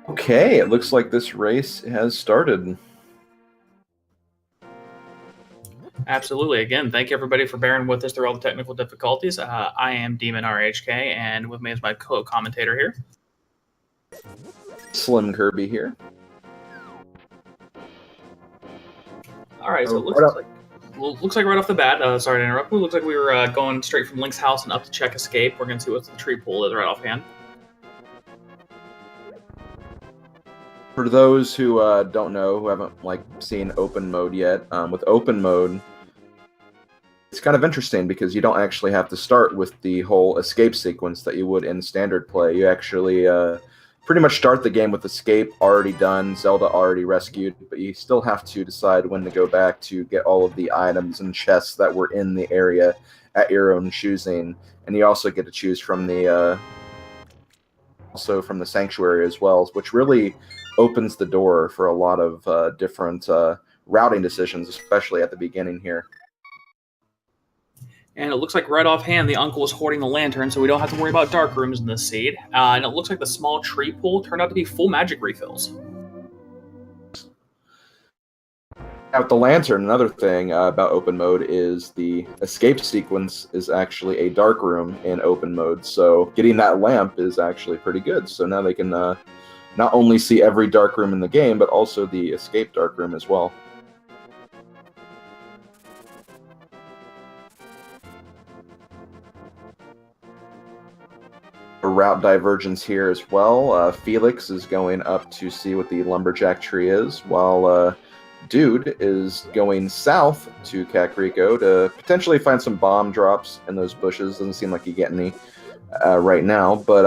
Okay, it looks like this race has started. Absolutely. Again, thank you everybody for bearing with us through all the technical difficulties. I am Demon RHK, and with me is my co-commentator here. Slim Kirby here. All right, so it looks like right off the bat, sorry to interrupt, it looks like we were going straight from Link's house and up to check escape. We're going to see what the tree pool is right offhand. For those who don't know, who haven't seen open mode yet, with open mode, it's kind of interesting because you don't actually have to start with the whole escape sequence that you would in standard play. You actually pretty much start the game with escape already done, Zelda already rescued, but you still have to decide when to go back to get all of the items and chests that were in the area at your own choosing, and you also get to choose from the sanctuary as well, which really opens the door for a lot of different routing decisions, especially at the beginning here. And it looks like right offhand the uncle is hoarding the lantern, so we don't have to worry about dark rooms in this seed. And it looks like the small tree pool turned out to be full magic refills. Now, with the lantern, another thing about open mode is the escape sequence is actually a dark room in open mode, so getting that lamp is actually pretty good. So now they can not only see every dark room in the game, but also the escape dark room as well. A route divergence here as well. Felix is going up to see what the lumberjack tree is, while Dude is going south to Kakariko to potentially find some bomb drops in those bushes. Doesn't seem like you get any right now, but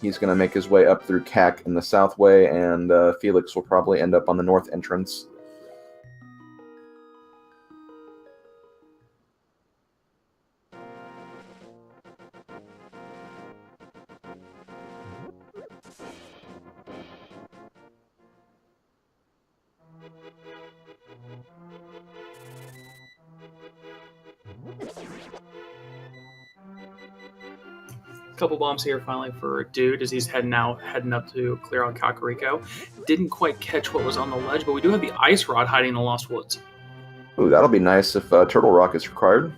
he's going to make his way up through Kak in the south way, and Felix will probably end up on the north entrance. Couple bombs here finally for Dude as he's heading up to clear out Kakariko. Didn't quite catch what was on the ledge, but we do have the ice rod hiding in the Lost Woods. Ooh, that'll be nice if Turtle Rock is required.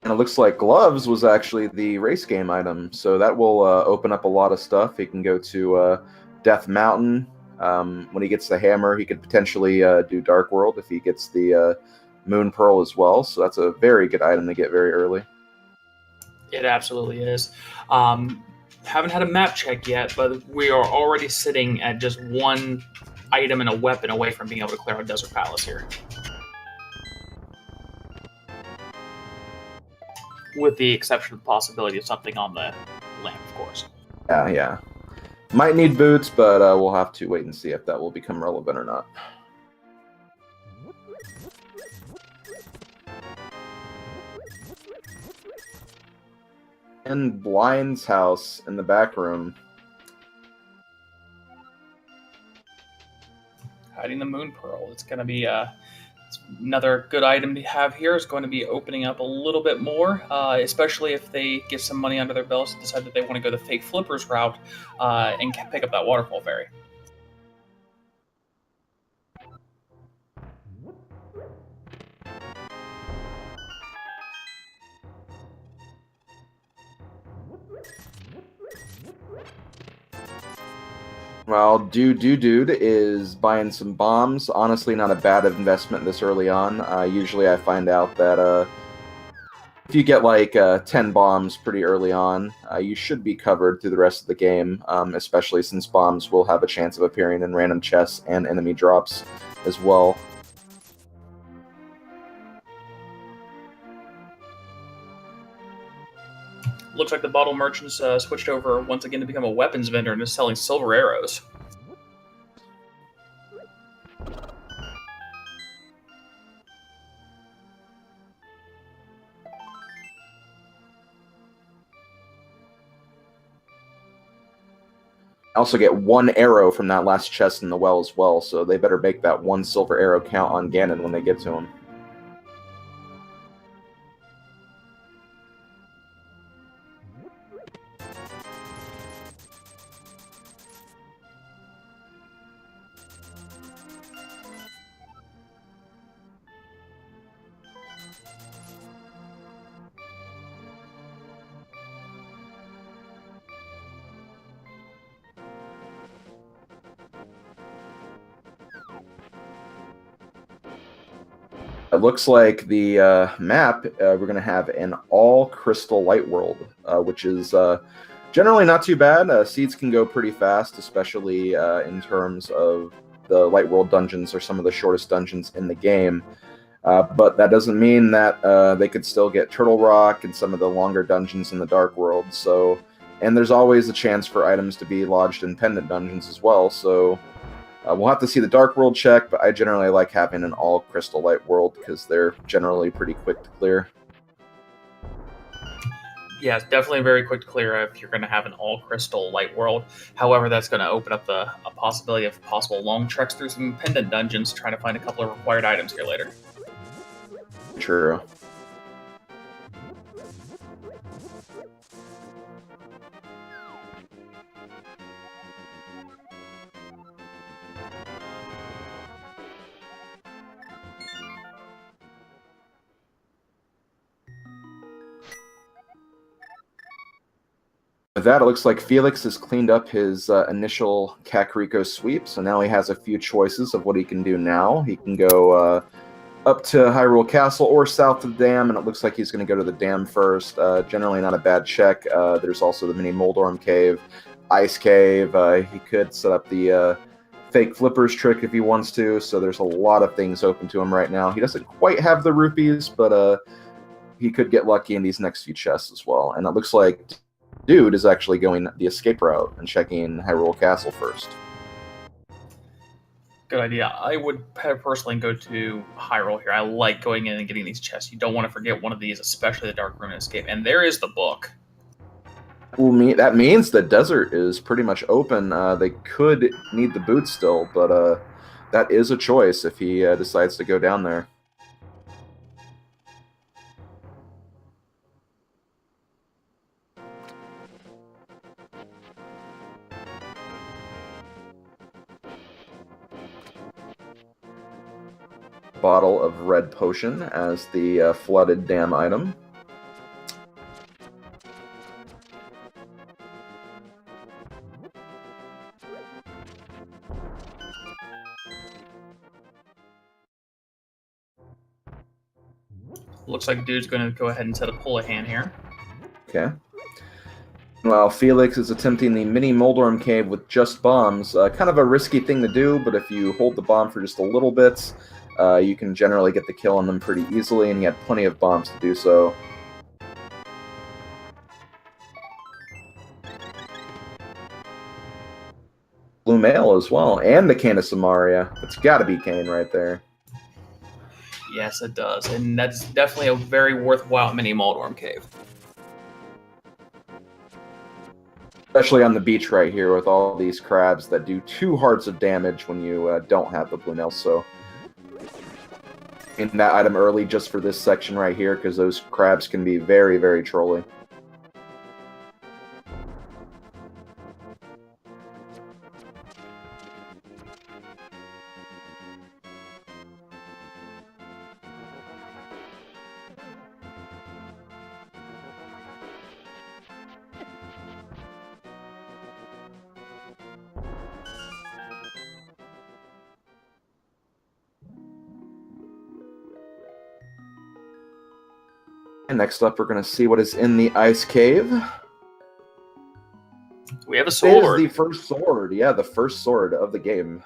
And it looks like gloves was actually the race game item, so that will open up a lot of stuff. He can go to Death Mountain. When he gets the hammer, he could potentially do Dark World if he gets the Moon Pearl as well, so that's a very good item to get very early. It absolutely is. Haven't had a map check yet, but we are already sitting at just one item and a weapon away from being able to clear out Desert Palace here. With the exception of the possibility of something on the lamp, of course. Yeah. Might need boots, but we'll have to wait and see if that will become relevant or not. And Blind's house in the back room. Hiding the Moon Pearl. It's going to be another good item to have here. Is going to be opening up a little bit more, especially if they get some money under their belts and decide that they want to go the fake flippers route and pick up that waterfall fairy. Well, DududeDude is buying some bombs. Honestly, not a bad investment this early on. Usually I find out that if you get 10 bombs pretty early on, you should be covered through the rest of the game, especially since bombs will have a chance of appearing in random chests and enemy drops as well. Looks like the bottle merchants switched over once again to become a weapons vendor and is selling silver arrows. I also get 1 arrow from that last chest in the well as well, so they better make that 1 silver arrow count on Ganon when they get to him. It looks like the map, we're going to have an all-crystal light world, which is generally not too bad. Seeds can go pretty fast, especially in terms of the light world dungeons are some of the shortest dungeons in the game. But that doesn't mean that they could still get Turtle Rock and some of the longer dungeons in the Dark World. So, and there's always a chance for items to be lodged in pendant dungeons as well. So we'll have to see the Dark World check, but I generally like having an all Crystal Light world because they're generally pretty quick to clear. Yeah, it's definitely very quick to clear if you're going to have an all-crystal light world. However, that's going to open up a possibility of possible long treks through some pendant dungeons trying to find a couple of required items here later. True. With that, it looks like Felix has cleaned up his initial Kakariko sweep, so now he has a few choices of what he can do now. He can go up to Hyrule Castle or south of the dam, and it looks like he's going to go to the dam first. Generally not a bad check. There's also the mini Moldorm Cave, Ice Cave. He could set up the fake flippers trick if he wants to, so there's a lot of things open to him right now. He doesn't quite have the rupees, but he could get lucky in these next few chests as well. And it looks like Dude is actually going the escape route and checking Hyrule Castle first. Good idea. I would personally go to Hyrule here. I like going in and getting these chests. You don't want to forget one of these, especially the Dark Room and Escape. And there is the book. Well, that means the desert is pretty much open. They could need the boots still, but that is a choice if he decides to go down there. Bottle of red potion as the flooded dam item. Looks like Dude's going to go ahead and set a pull a hand here. Okay. While Felix is attempting the mini Moldorm Cave with just bombs, kind of a risky thing to do, but if you hold the bomb for just a little bit, you can generally get the kill on them pretty easily, and he had plenty of bombs to do so. Blue Mail as well, and the Cane of Samaria. It's got to be Cane right there. Yes, it does. And that's definitely a very worthwhile mini Moldorm Cave. Especially on the beach right here with all these crabs that do 2 hearts of damage when you don't have the Blue Nail. So, in that item early just for this section right here, because those crabs can be very, very trolly. And next up, we're going to see what is in the Ice Cave. We have a sword. It is the first sword. Yeah, the first sword of the game.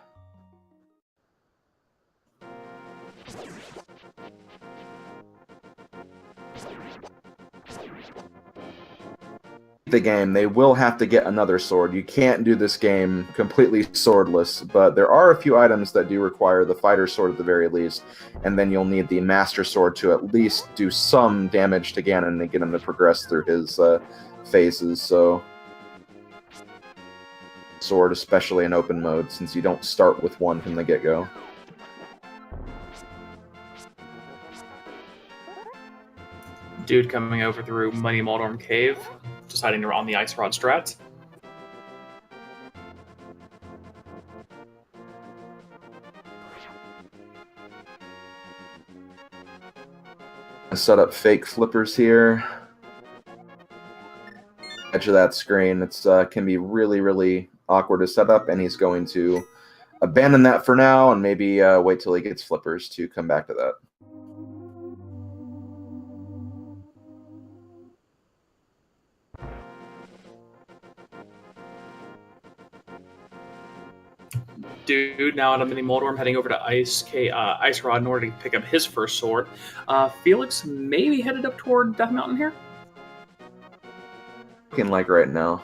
the game, they will have to get another sword. You can't do this game completely swordless, but there are a few items that do require the fighter sword at the very least, and then you'll need the master sword to at least do some damage to Ganon and get him to progress through his phases. So, sword, especially in open mode, since you don't start with one from the get-go. Dude coming over through Muddy Moldorm Cave, deciding to run the Ice Rod strats. Set up fake flippers here. Edge of that screen. It's can be really, really awkward to set up, and he's going to abandon that for now and maybe wait till he gets flippers to come back to that. Dude now out of Mini Moldorm heading over to Ice Rod in order to pick up his first sword. Felix maybe headed up toward Death Mountain here. Looking like right now.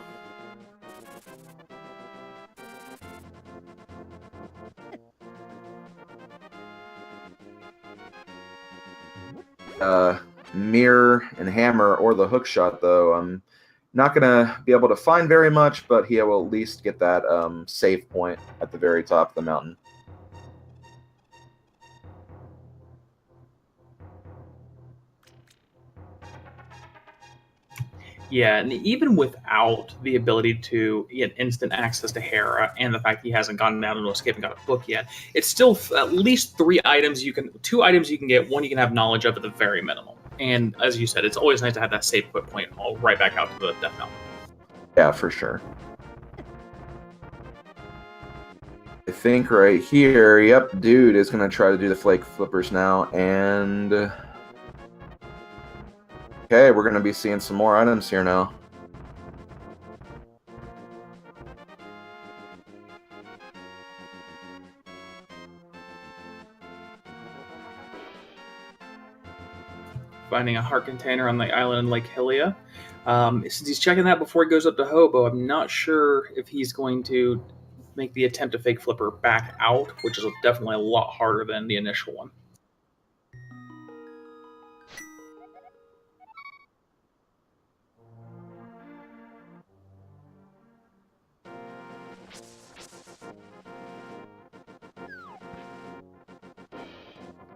Mirror and hammer or the hook shot though. I'm not gonna be able to find very much, but he will at least get that save point at the very top of the mountain. Yeah, and even without the ability to get instant access to Hera and the fact he hasn't gone down into escape and got a book yet, it's still at least two items you can get, one you can have knowledge of at the very minimum. And as you said, it's always nice to have that save put point all right back out to the Death Mountain. Yeah, for sure. I think right here, yep, dude is going to try to do the flake flippers now, and okay, we're going to be seeing some more items here now. Finding a heart container on the island in Lake Hylia. Since he's checking that before he goes up to Hobo, I'm not sure if he's going to make the attempt to fake flipper back out, which is definitely a lot harder than the initial one.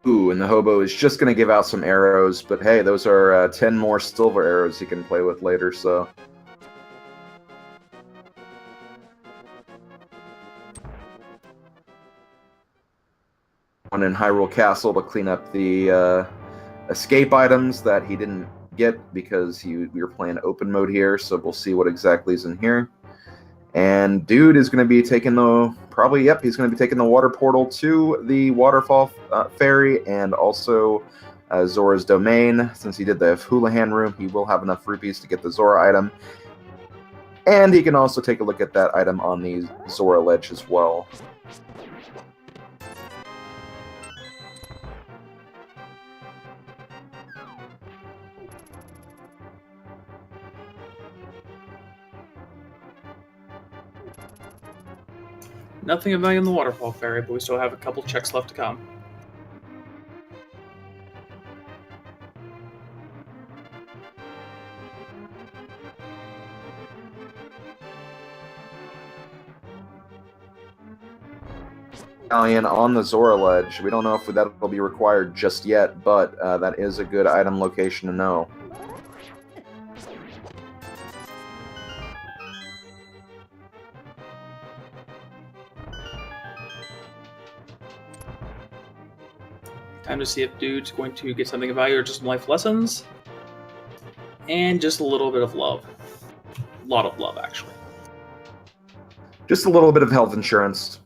Ooh, and the hobo is just going to give out some arrows, but hey, those are 10 more silver arrows he can play with later, so... One in Hyrule Castle to clean up the escape items that he didn't get because we were playing open mode here, so we'll see what exactly is in here. And dude is going to be taking the, he's going to be taking the water portal to the waterfall ferry and also Zora's domain. Since he did the Houlihan room, he will have enough rupees to get the Zora item. And he can also take a look at that item on the Zora ledge as well. Nothing of value in the waterfall ferry, but we still have a couple checks left to come. Medallion on the Zora ledge. We don't know if that will be required just yet, but that is a good item location to know. Time to see if dude's going to get something of value or just some life lessons. And just a little bit of love. A lot of love, actually. Just a little bit of health insurance.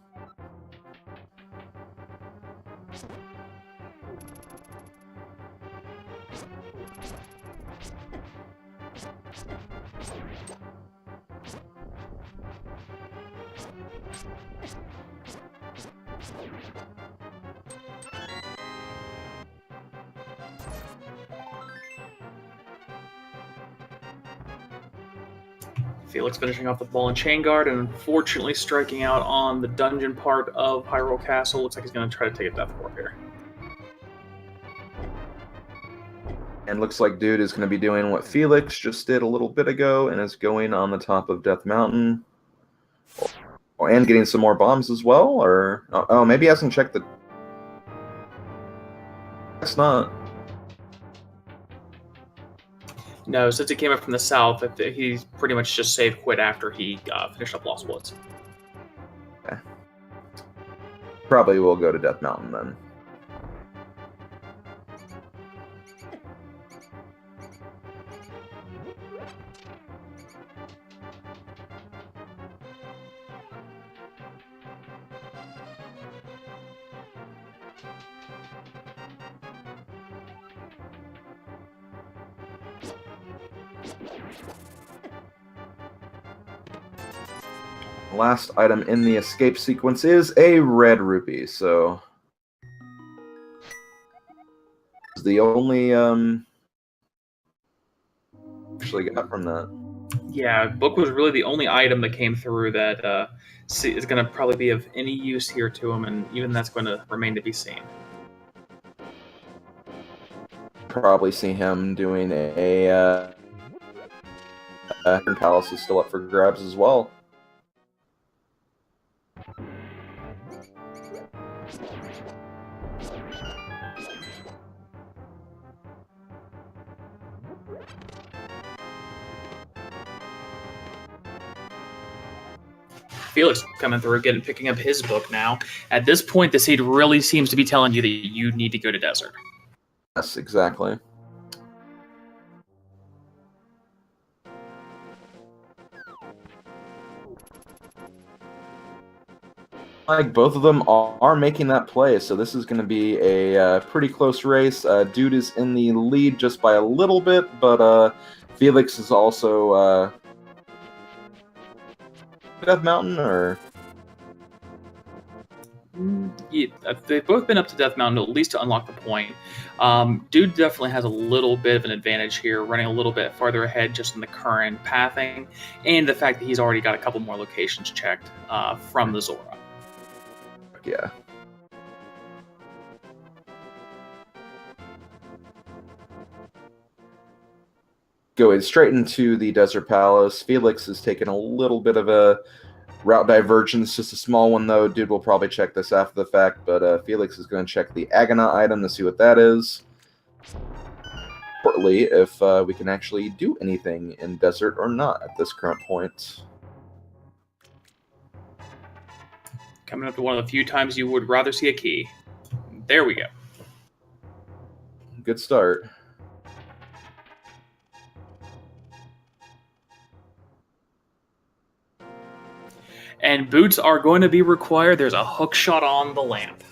Felix finishing off the ball and chain guard, and unfortunately striking out on the dungeon part of Hyrule Castle. Looks like he's going to try to take a death ward here. And looks like Dude is going to be doing what Felix just did a little bit ago, and is going on the top of Death Mountain. Oh, and getting some more bombs as well, or... Oh, maybe he hasn't checked the... Guess not. No, since he came up from the south, he's pretty much just save quit after he finished up Lost Woods. Okay. Probably will go to Death Mountain then. Last item in the escape sequence is a red rupee, so the only actually got from that. Yeah, book was really the only item that came through that is going to probably be of any use here to him, and even that's going to remain to be seen. Probably see him doing a Palace is still up for grabs as well. Felix coming through, picking up his book now. At this point, the seed really seems to be telling you that you need to go to desert. Yes, exactly. Like both of them are making that play, so this is going to be a pretty close race. Dude is in the lead just by a little bit, but Felix is also Death Mountain, or Yeah, they've both been up to Death Mountain at least to unlock the point. Dude definitely has a little bit of an advantage here, running a little bit farther ahead just in the current pathing, and the fact that he's already got a couple more locations checked from the Zora. Yeah. Going straight into the Desert Palace. Felix is taking a little bit of a route divergence, just a small one though. Dude will probably check this after the fact, but Felix is going to check the Agona item to see what that is. Importantly, if we can actually do anything in Desert or not at this current point. Coming up to one of the few times you would rather see a key. There we go. Good start. And boots are going to be required. There's a hook shot on the lamp.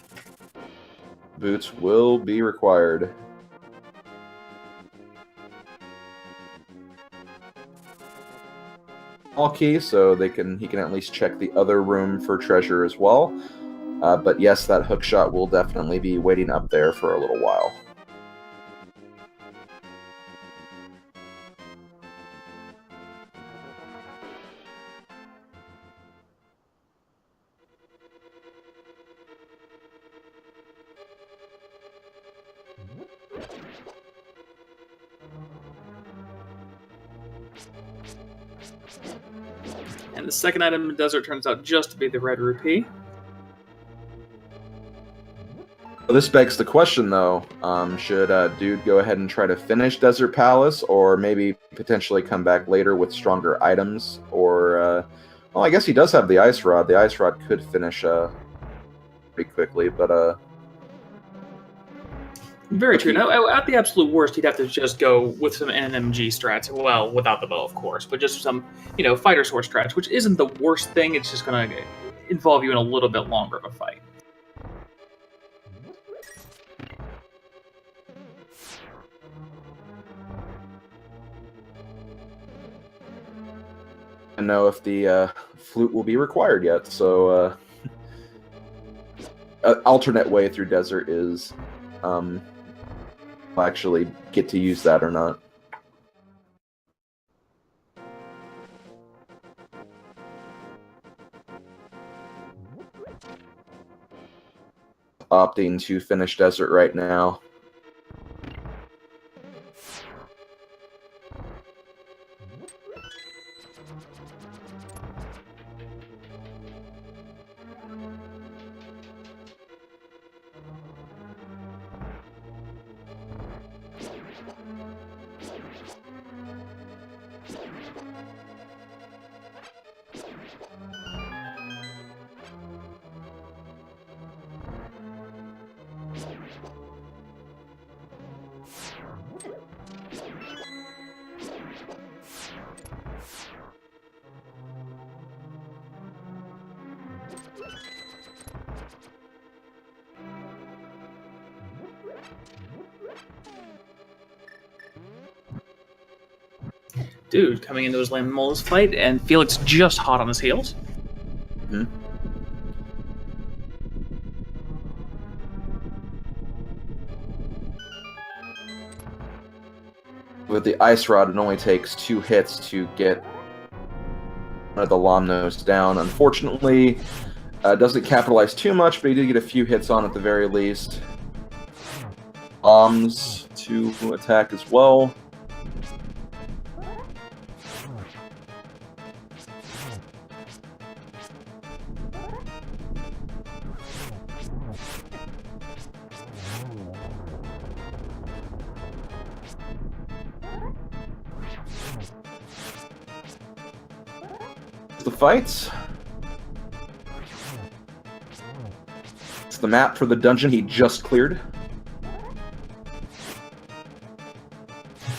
Boots will be required. Small key, so he can at least check the other room for treasure as well. But yes, that hook shot will definitely be waiting up there for a little while. And the second item in the desert turns out just to be the red rupee. Well, this begs the question, though. Should Dude go ahead and try to finish Desert Palace, or maybe potentially come back later with stronger items? Or, well, I guess he does have the Ice Rod. The Ice Rod could finish pretty quickly, but... Very true. Now, at the absolute worst, he'd have to just go with some NMG strats. Well, without the bow, of course, but just some, fighter sword strats, which isn't the worst thing. It's just going to involve you in a little bit longer of a fight. I don't know if the flute will be required yet, so an alternate way through Desert is... I'll actually get to use that or not. opting to finish Desert right now. Dude coming into his Lammolas fight, and Felix just hot on his heels. Mm-hmm. With the Ice Rod, it only takes 2 hits to get one of the Lomnos down. Unfortunately, doesn't capitalize too much, but he did get a few hits on at the very least. Bombs to attack as well. The fights. It's the map for the dungeon he just cleared.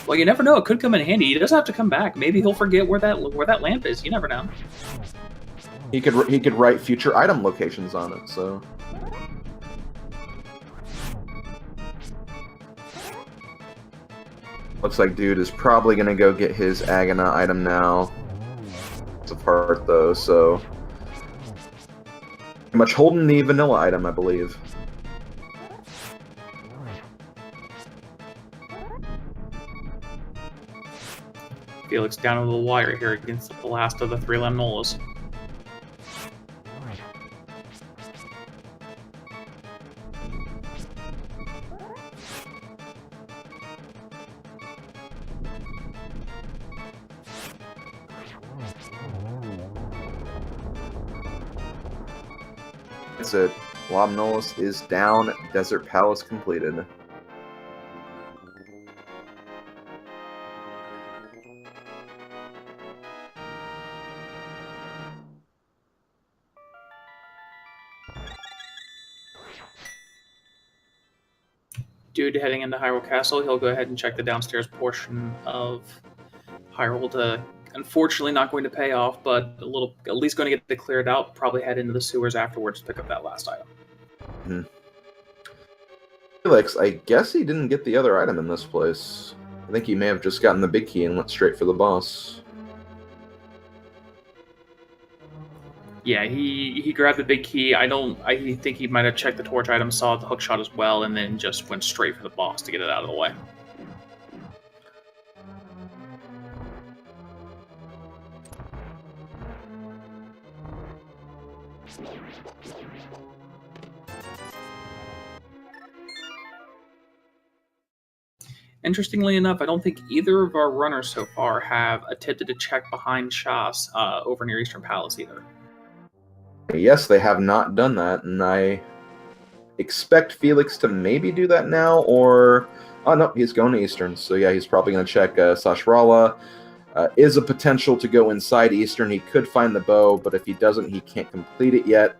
Well, you never know. It could come in handy. He doesn't have to come back. Maybe he'll forget where that lamp is. You never know. He could write future item locations on it. So. Looks like Dude is probably gonna go get his Agana item now. It's apart though, so pretty much holding the vanilla item, I believe. Felix down to the wire here against the last of the 3 Lammolas. That's it. Lomnolis is down. Desert Palace completed. Dude heading into Hyrule Castle, he'll go ahead and check the downstairs portion of Hyrule. Unfortunately, not going to pay off, but at least going to get it cleared out. Probably head into the sewers afterwards to pick up that last item. Mm-hmm. Felix, I guess he didn't get the other item in this place. I think he may have just gotten the big key and went straight for the boss. Yeah, he grabbed the big key. I think he might have checked the torch item, saw the hookshot as well, and then just went straight for the boss to get it out of the way. Interestingly enough, I don't think either of our runners so far have attempted to check behind Shas over near Eastern Palace either. Yes, they have not done that, and I expect Felix to maybe do that now, or... Oh, no, he's going to Eastern, so yeah, he's probably going to check Sashrala. Is a potential to go inside Eastern. He could find the bow, but if he doesn't, he can't complete it yet.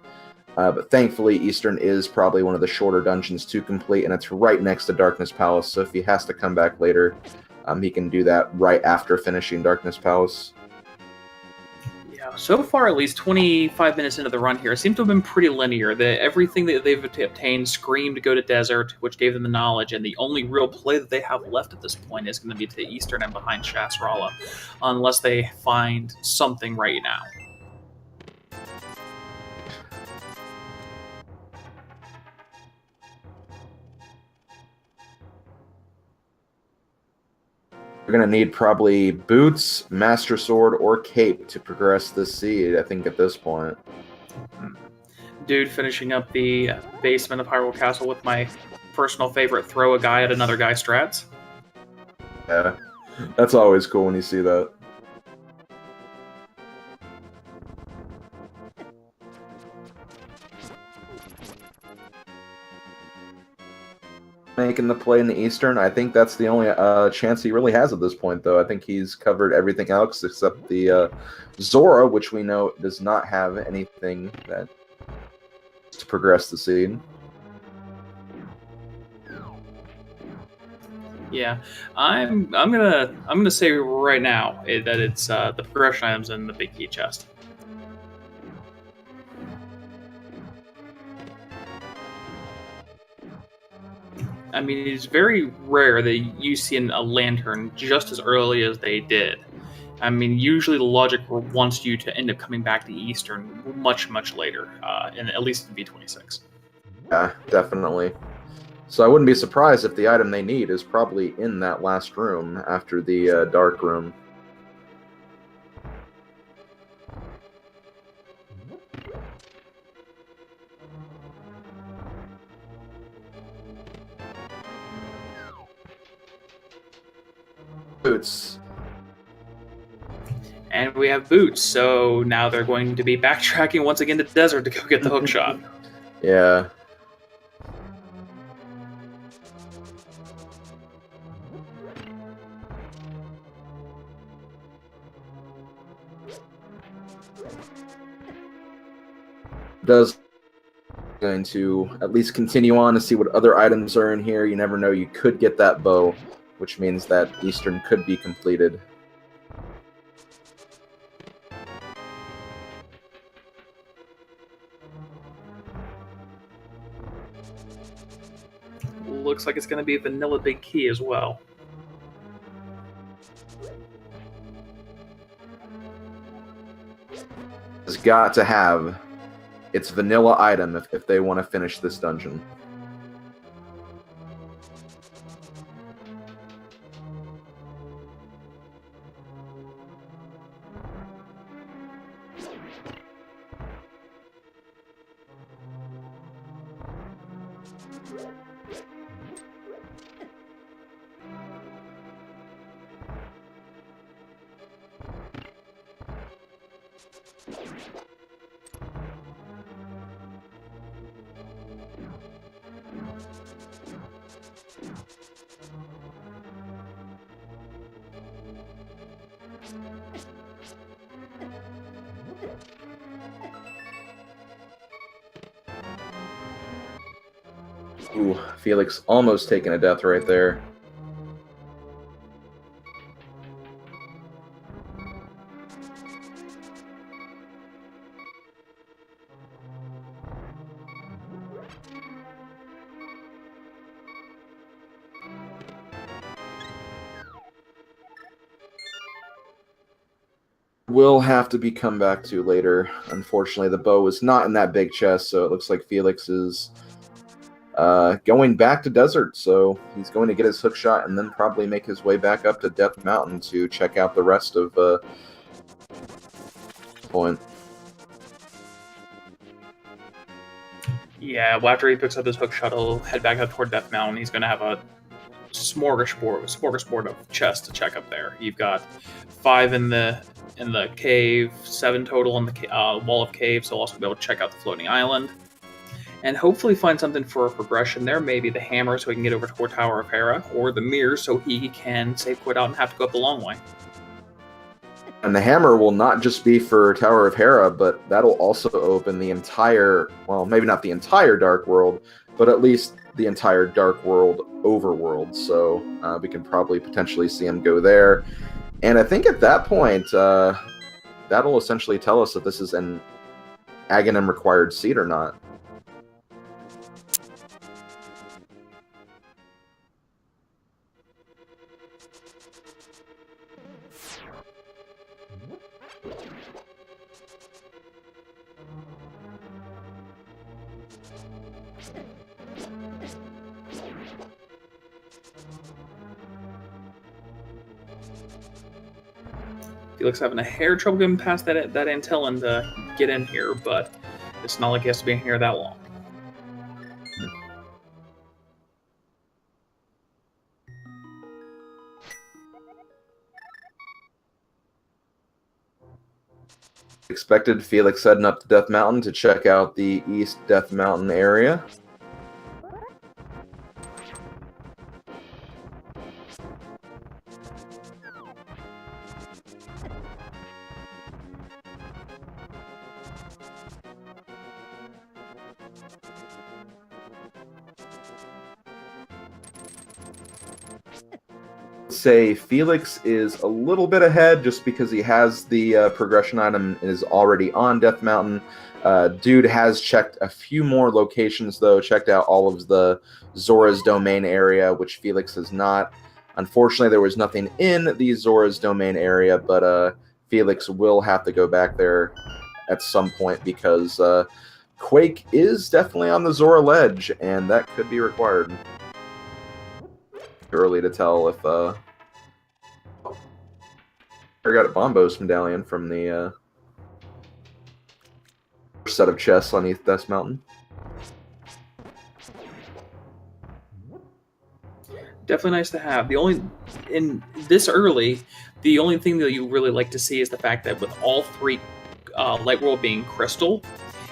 But thankfully, Eastern is probably one of the shorter dungeons to complete, and it's right next to Darkness Palace, so if he has to come back later, he can do that right after finishing Darkness Palace. Yeah, so far at least 25 minutes into the run here, it seems to have been pretty linear. Everything that they've obtained screamed to go to Desert, which gave them the knowledge, and the only real play that they have left at this point is going to be to the Eastern and behind Shasrala, unless they find something right now. We're going to need probably Boots, Master Sword, or Cape to progress this seed, I think, at this point. Dude finishing up the basement of Hyrule Castle with my personal favorite throw a guy at another guy strats. Yeah, that's always cool when you see that. Making the play in the Eastern, I think that's the only chance he really has at this point, though. I think he's covered everything else except the Zora, which we know does not have anything that to progress the seed. Yeah, I'm gonna say right now that it's the progression items in the big key chest. I mean, it's very rare that you see a lantern just as early as they did. I mean, usually the logic wants you to end up coming back to Eastern much, much later, at least in V26. Yeah, definitely. So I wouldn't be surprised if the item they need is probably in that last room after the dark room. Boots. And we have boots, so now they're going to be backtracking once again to the desert to go get the hook shot. Yeah. Does going to at least continue on to see what other items are in here. You never know, you could get that bow, which means that Eastern could be completed. Looks like it's going to be a vanilla big key as well. Has got to have its vanilla item if they want to finish this dungeon. Ooh, Felix almost taking a death right there. Will have to be come back to later. Unfortunately, the bow is not in that big chest, so it looks like Felix is going back to desert. So he's going to get his hook shot and then probably make his way back up to Death Mountain to check out the rest of point. Yeah, well, after he picks up his hook shot, he'll head back up toward Death Mountain. He's going to have a smorgasbord of chests to check up there. You've got 5 in the cave, 7 total in the wall of caves. So he'll also be able to check out the floating island, and hopefully find something for a progression there. Maybe the hammer so he can get over toward Tower of Hera, or the mirror so he can save quit out and have to go up the long way. And the hammer will not just be for Tower of Hera, but that'll also open the entire, well, maybe not the entire Dark World, but at least the entire Dark World overworld. So we can probably potentially see him go there. And I think at that point, that'll essentially tell us if this is an Aghanim required seed or not. Felix having a hair trouble getting past that antellin to get in here, but It's not like he has to be in here that long. Expected Felix heading up to Death Mountain to check out the East Death Mountain area. Say Felix is a little bit ahead just because he has the progression item and is already on Death Mountain. Dude has checked a few more locations though, checked out all of the Zora's Domain area, which Felix has not. Unfortunately, there was nothing in the Zora's Domain area, but Felix will have to go back there at some point because Quake is definitely on the Zora ledge, and that could be required. Early to tell if I got a Bombos medallion from the set of chests on East Death Mountain. Definitely nice to have. The only in this early, the only thing that you really like to see is the fact that with all three Light World being crystal,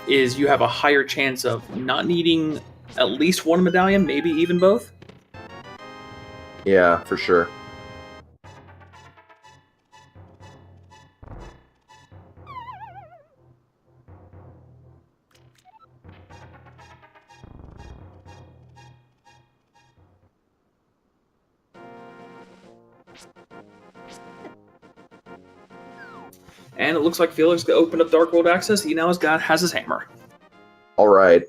is you have a higher chance of not needing at least one medallion, maybe even both. Yeah, for sure. And it looks like Felix opened up Dark World access. He now has his hammer. All right.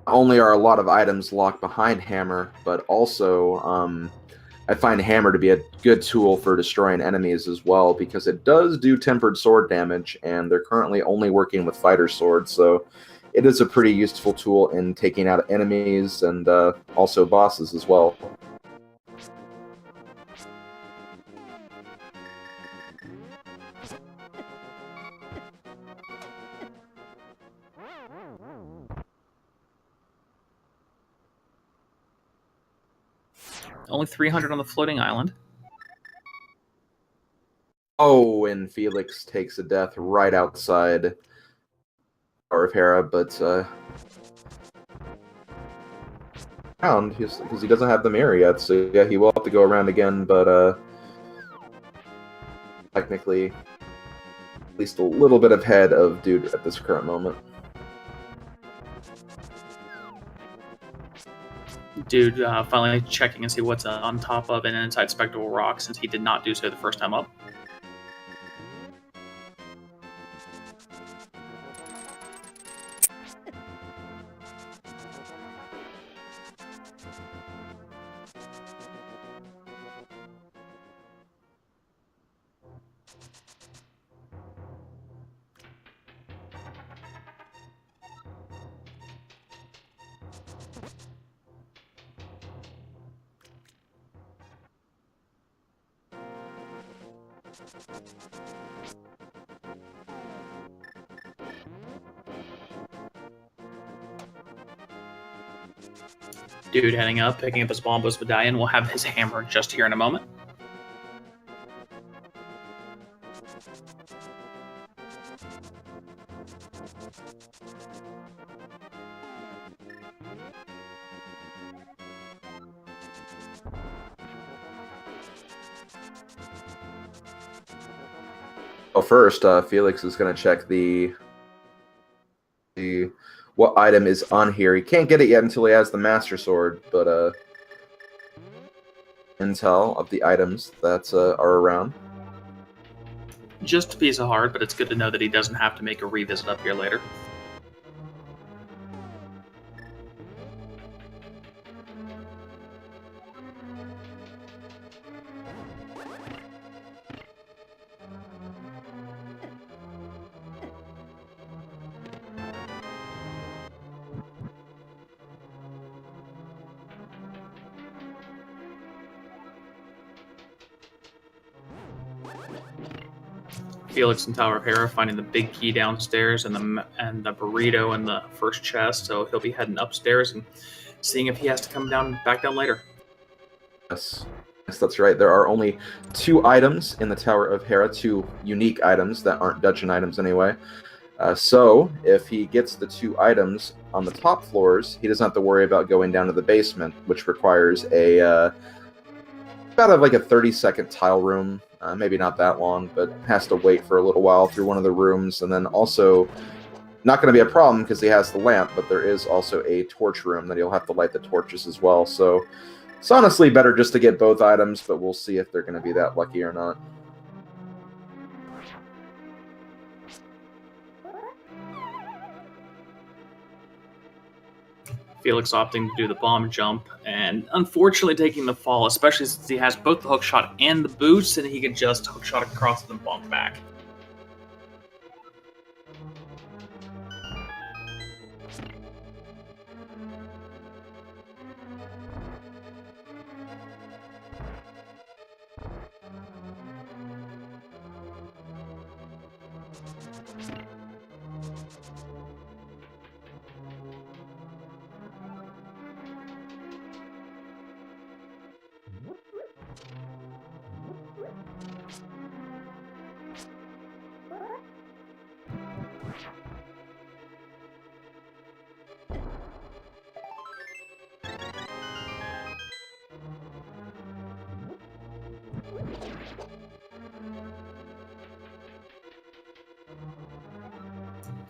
Not only are a lot of items locked behind Hammer, but also I find Hammer to be a good tool for destroying enemies as well, because it does do tempered sword damage, and they're currently only working with fighter swords, so it is a pretty useful tool in taking out enemies and also bosses as well. Only 300 on the floating island. Oh, and Felix takes a death right outside Tower of Hera, but around because he doesn't have the mirror yet, so yeah, he will have to go around again, but technically at least a little bit ahead of Dude at this current moment. Dude finally checking and see what's on top of and inside Spectral Rock, since he did not do so the first time up. Dude heading up, picking up his Bombos medallion. We'll have his hammer just here in a moment. Well, first, Felix is going to check the what item is on here. He can't get it yet until he has the Master Sword, but intel of the items that are around. Just a piece of heart, but it's good to know that he doesn't have to make a revisit up here later. Felix and Tower of Hera finding the big key downstairs and the burrito in the first chest, so he'll be heading upstairs and seeing if he has to come back down later. Yes, that's right. There are only 2 items in the Tower of Hera, 2 unique items that aren't dungeon items anyway. So if he gets the 2 items on the top floors, he doesn't have to worry about going down to the basement, which requires about like a 30-second tile room. Maybe not that long, but has to wait for a little while through one of the rooms, and then also not going to be a problem because he has the lamp, but there is also a torch room that he'll have to light the torches as well. So it's honestly better just to get both items, but we'll see if they're going to be that lucky or not. Felix opting to do the bomb jump, and unfortunately taking the fall, especially since he has both the hook shot and the boost, and he can just hook shot across and bump back.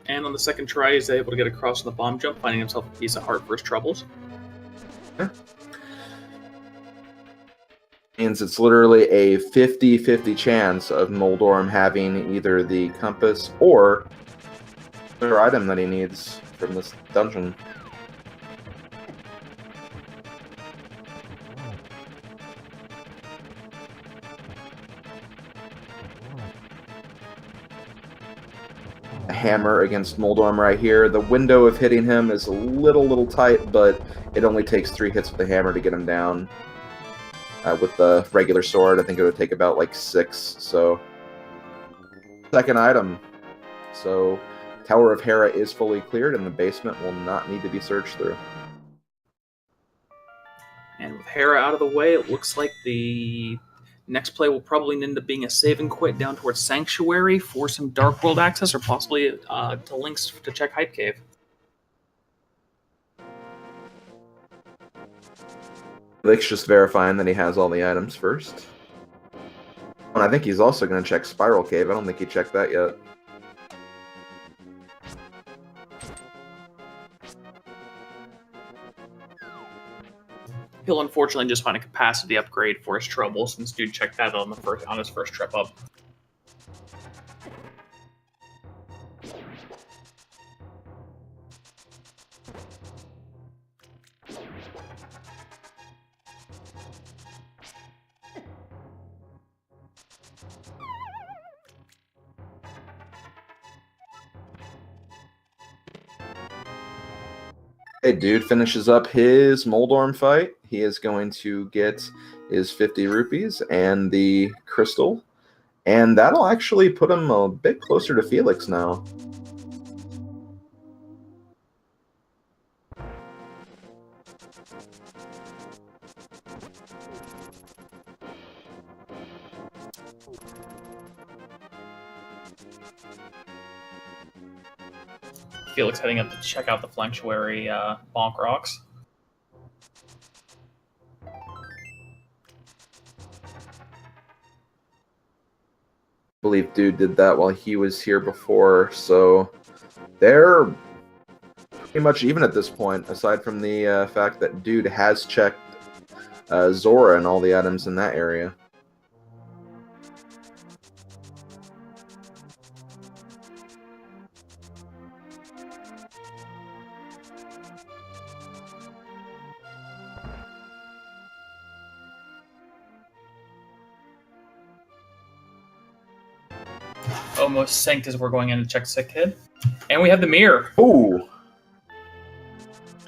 And on the second try, he's able to get across on the bomb jump, finding himself a piece of heart for his troubles. Yeah. Means it's literally a 50-50 chance of Moldorm having either the compass or the item that he needs from this dungeon. A hammer against Moldorm right here. The window of hitting him is a little tight, but it only takes 3 hits with the hammer to get him down. With the regular sword, I think it would take about like 6. So, second item. So, Tower of Hera is fully cleared, and the basement will not need to be searched through. And with Hera out of the way, it looks like the next play will probably end up being a save and quit down towards Sanctuary for some Dark World access, or possibly to links to check Hype Cave. Felix just verifying that he has all the items first. And I think he's also going to check Spiral Cave. I don't think he checked that yet. He'll unfortunately just find a capacity upgrade for his trouble, since Dude checked that on his first trip up. Hey, Dude finishes up his Moldorm fight. He is going to get his 50 rupees and the crystal, and that'll actually put him a bit closer to Felix now. Felix heading up to check out the Flunctuary Bonk Rocks. I believe Dude did that while he was here before, so they're pretty much even at this point, aside from the fact that Dude has checked Zora and all the items in that area. Almost synced as we're going in to check Sick Kid. And we have the mirror. Ooh!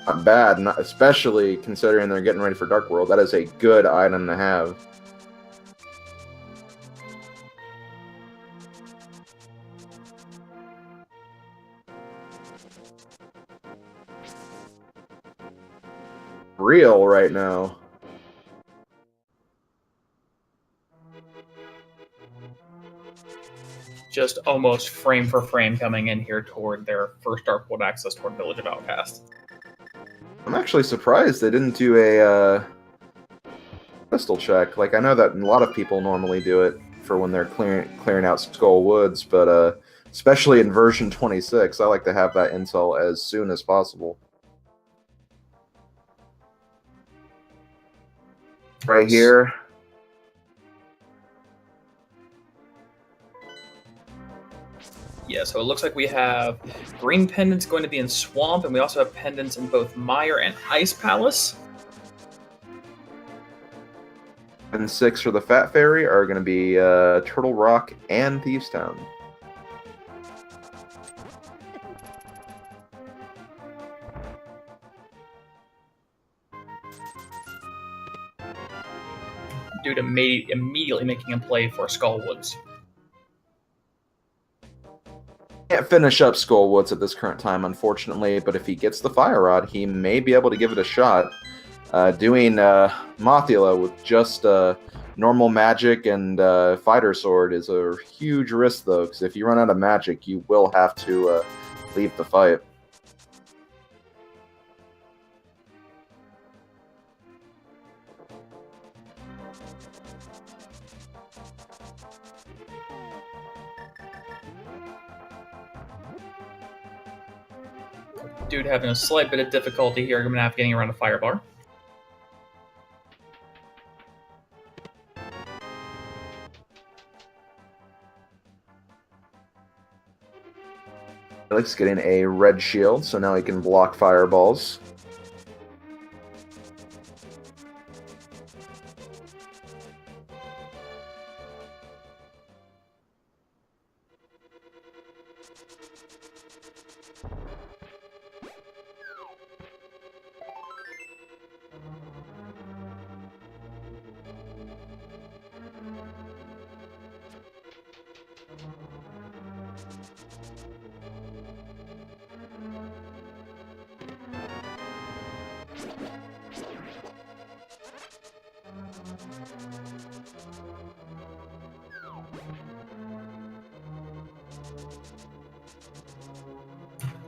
Not bad, especially considering they're getting ready for Dark World. That is a good item to have. real right now. Just almost frame for frame coming in here toward their first Darkwood access toward Village of Outcast. I'm actually surprised they didn't do a pistol check. Like, I know that a lot of people normally do it for when they're clearing out Skull Woods, but especially in version 26, I like to have that intel as soon as possible. Right here. Yeah, so it looks like we have green pendants going to be in Swamp, and we also have pendants in both Mire and Ice Palace. And 6 for the Fat Fairy are going to be Turtle Rock and Thieves Town. Dude immediately making a play for Skullwoods. Can't finish up Skullwoods at this current time, unfortunately, but if he gets the Fire Rod, he may be able to give it a shot. Doing Mothula with just normal magic and fighter sword is a huge risk, though, because if you run out of magic, you will have to leave the fight. Dude having a slight bit of difficulty here. I'm going to have getting around a fire bar. Felix getting a red shield, so now he can block fireballs.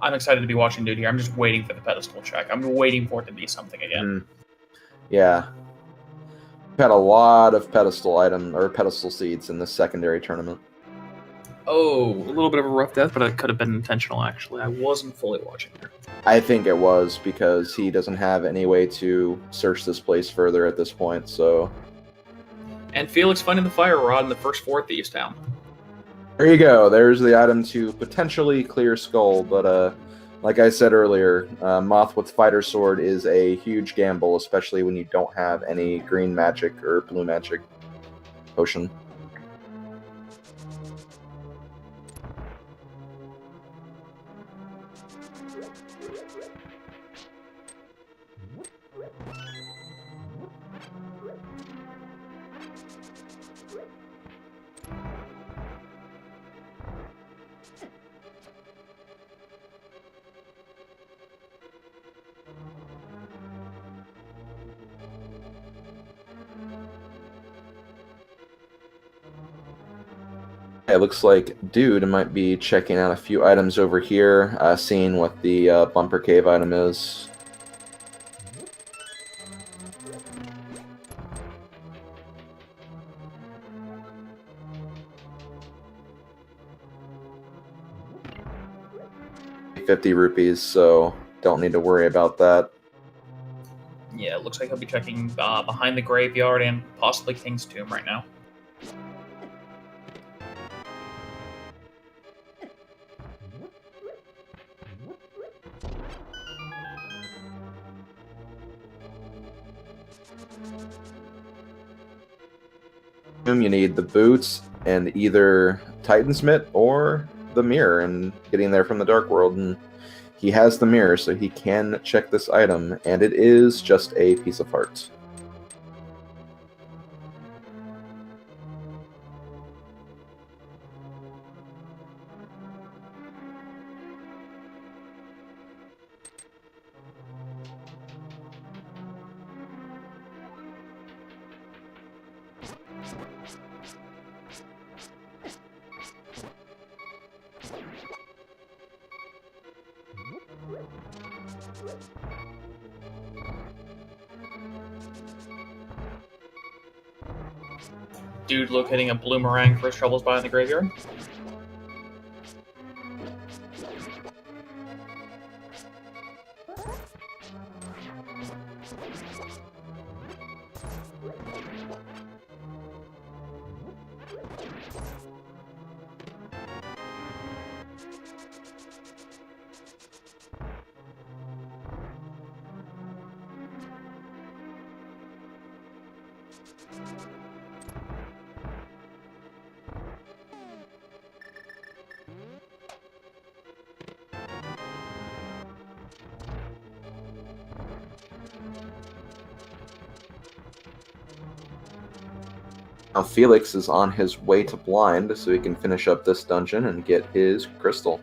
I'm excited to be watching Dude here. I'm just waiting for the pedestal check. I'm waiting for it to be something again. Yeah. We've had a lot of pedestal seeds in this secondary tournament. Oh, a little bit of a rough death, but it could have been intentional, actually. I wasn't fully watching there. I think it was, because he doesn't have any way to search this place further at this point, so... And Felix finding the fire rod in the first 4 Thieves Town. There you go. There's the item to potentially clear Skull, but like I said earlier, Moth with Fighter Sword is a huge gamble, especially when you don't have any green magic or blue magic potion. It looks like Dude might be checking out a few items over here, seeing what the Bumper Cave item is. ₹50, so don't need to worry about that. Yeah, it looks like he'll be checking behind the graveyard and possibly King's Tomb right now. You need the boots and either Titan's Mitt or the mirror, and getting there from the Dark World, and he has the mirror, so he can check this item, and it is just a piece of heart. Dude locating a bloomerang for his troubles by in the graveyard. Now Felix is on his way to blind, so he can finish up this dungeon and get his crystal.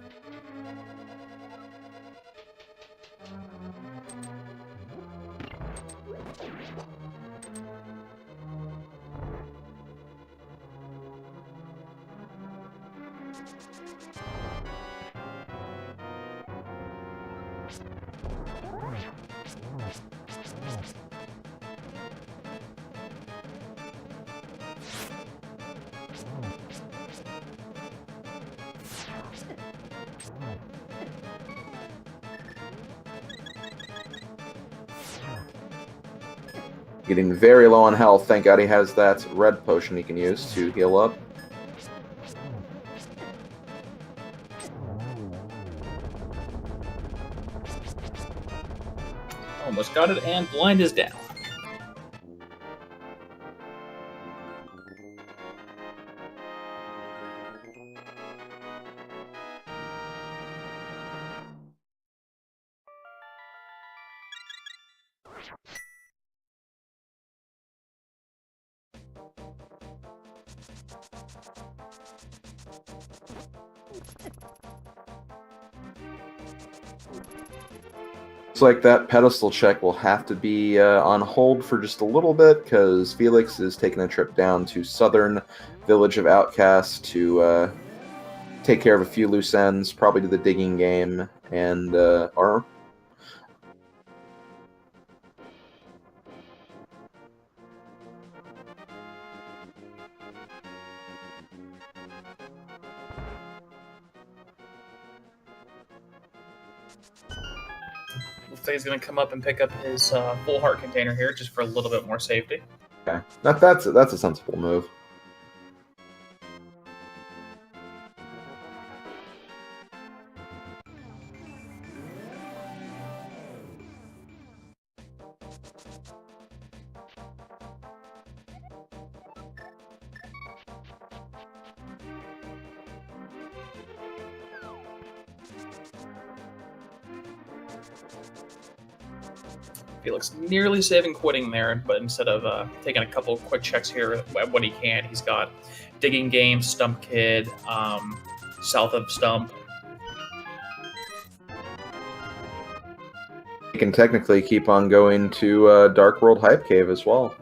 Getting very low on health. Thank God he has that red potion he can use to heal up. Almost got it, and blind is down. Looks like that pedestal check will have to be on hold for just a little bit, because Felix is taking a trip down to southern village of Outcasts to take care of a few loose ends, probably do the digging game, and or Looks like he's going to come up and pick up his full heart container here, just for a little bit more safety. okay. That's a sensible move. Felix nearly saving quitting there, but instead of taking a couple quick checks here at what he can, he's got Digging Game, Stump Kid, South of Stump. You can technically keep on going to Dark World Hype Cave as well.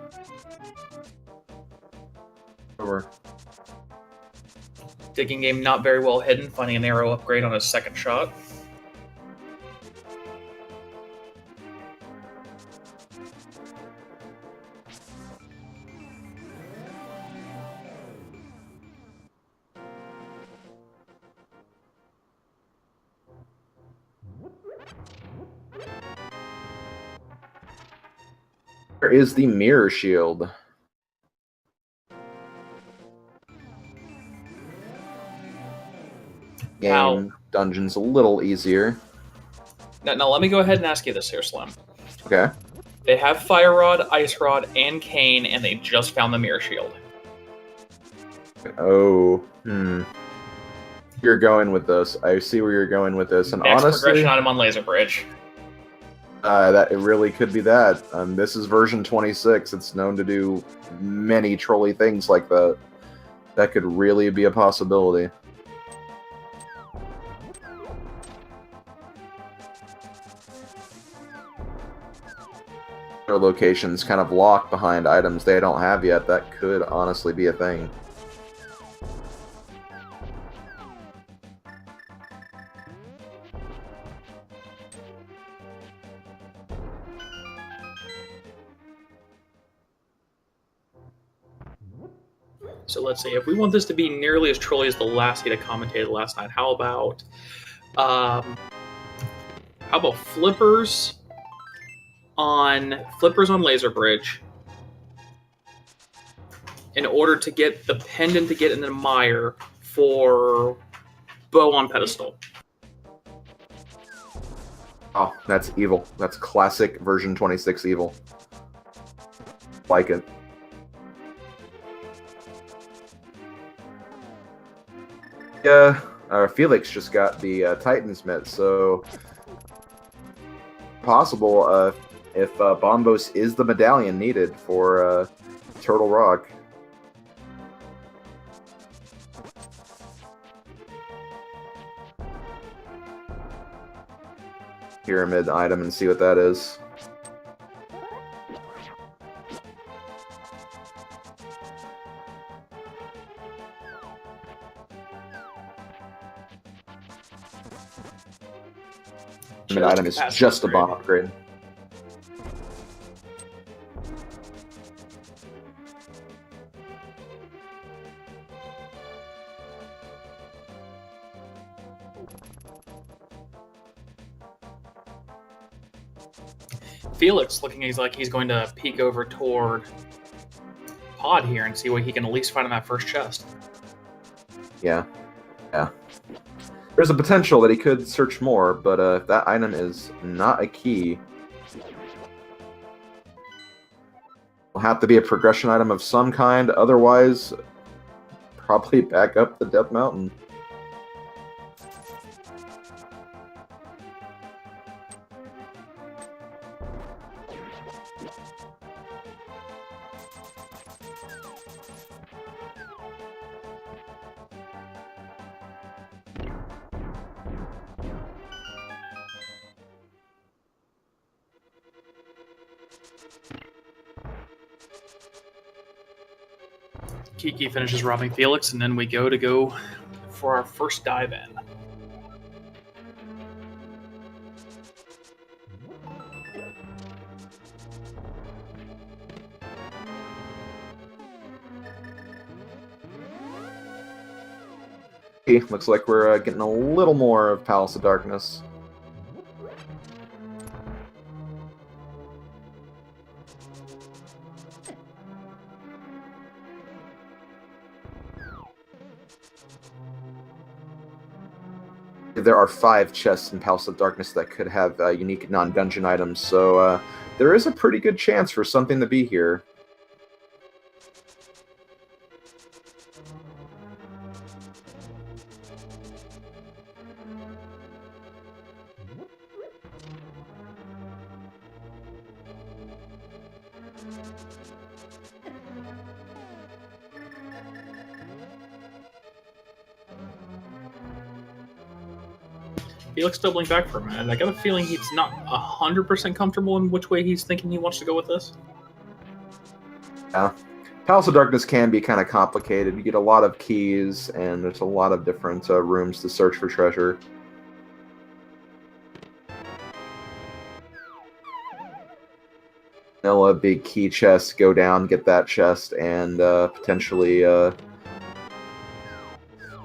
Over. Digging Game not very well hidden, finding an arrow upgrade on his second shot. Where is the mirror shield? Game dungeon's a little easier. Now, let me go ahead and ask you this here, Slim. Okay. They have Fire Rod, Ice Rod, and Cane, and they just found the Mirror Shield. Oh, You're going with this. I see where you're going with this, and Next honestly, progression item on Laser Bridge. that it really could be that. This is version 26. It's known to do many trolly things like that. That could really be a possibility. Their locations kind of locked behind items they don't have yet. That could honestly be a thing. So let's see. If we want this to be nearly as trolly as the last heat I commentated last night, how about flippers on Laser Bridge in order to get the pendant to get in the mire for bow on pedestal. Oh, that's evil. That's classic version 26 evil. Like it. Yeah, Felix just got the Titan's Mitt, so possible if Bombos is the medallion needed for Turtle Rock. Pyramid item and see what that is. Pyramid item is just a bomb upgrade. Felix looking like he's going to peek over toward Pod here and see what he can at least find in that first chest. Yeah. There's a potential that he could search more, but if that item is not a key, it'll have to be a progression item of some kind. Otherwise, probably back up the Death Mountain. Kiki finishes robbing Felix, and then we go for our first dive in. Okay, looks like we're getting a little more of Palace of Darkness. There are 5 chests in Palace of Darkness that could have unique non-dungeon items, so there is a pretty good chance for something to be here. Felix doubling back for a minute. I got a feeling he's not 100% comfortable in which way he's thinking he wants to go with this. Yeah. Palace of Darkness can be kind of complicated. You get a lot of keys, and there's a lot of different rooms to search for treasure. A big key chest, go down, get that chest, and potentially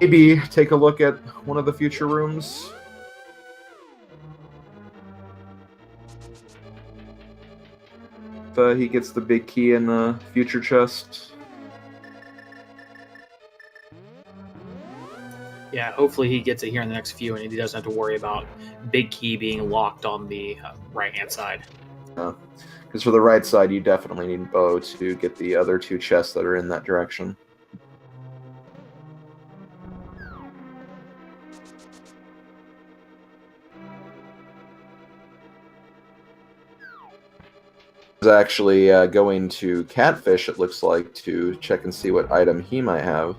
maybe take a look at one of the future rooms. He gets the big key in the future chest. Yeah, hopefully he gets it here in the next few, and he doesn't have to worry about big key being locked on the right-hand side. Because for the right side, you definitely need bow to get the other 2 chests that are in that direction. Actually going to Catfish, it looks like, to check and see what item he might have.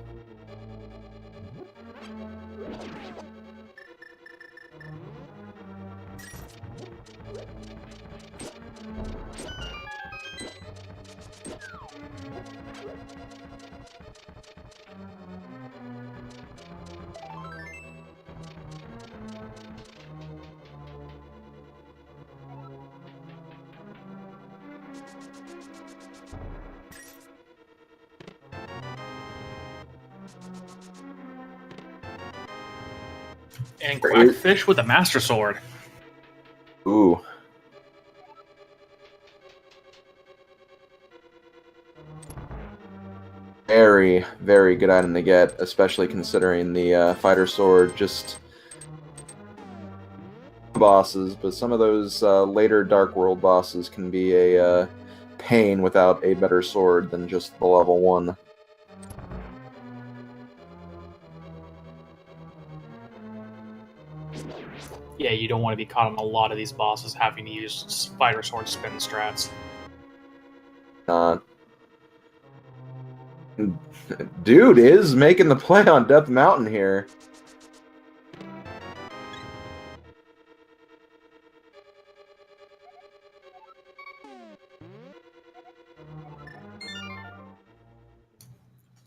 And Quackfish with a Master Sword. Ooh. Very, very good item to get, especially considering the fighter sword just bosses, but some of those later Dark World bosses can be a pain without a better sword than just the level 1. Yeah, you don't want to be caught on a lot of these bosses having to use fighter sword spin strats. Dude is making the play on Death Mountain here.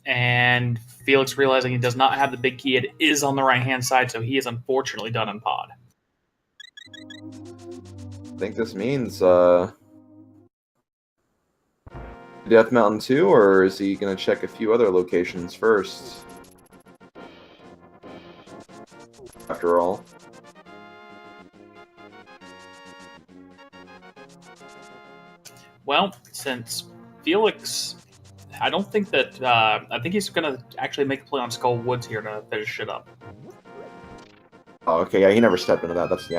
And Felix, realizing he does not have the big key, it is on the right-hand side, so he is unfortunately done in pod. I think this means Death Mountain 2, or is he going to check a few other locations first? After all. Well, since Felix... I don't think that... I think he's going to actually make a play on Skull Woods here to finish it up. Oh, okay, yeah, he never stepped into that. That's...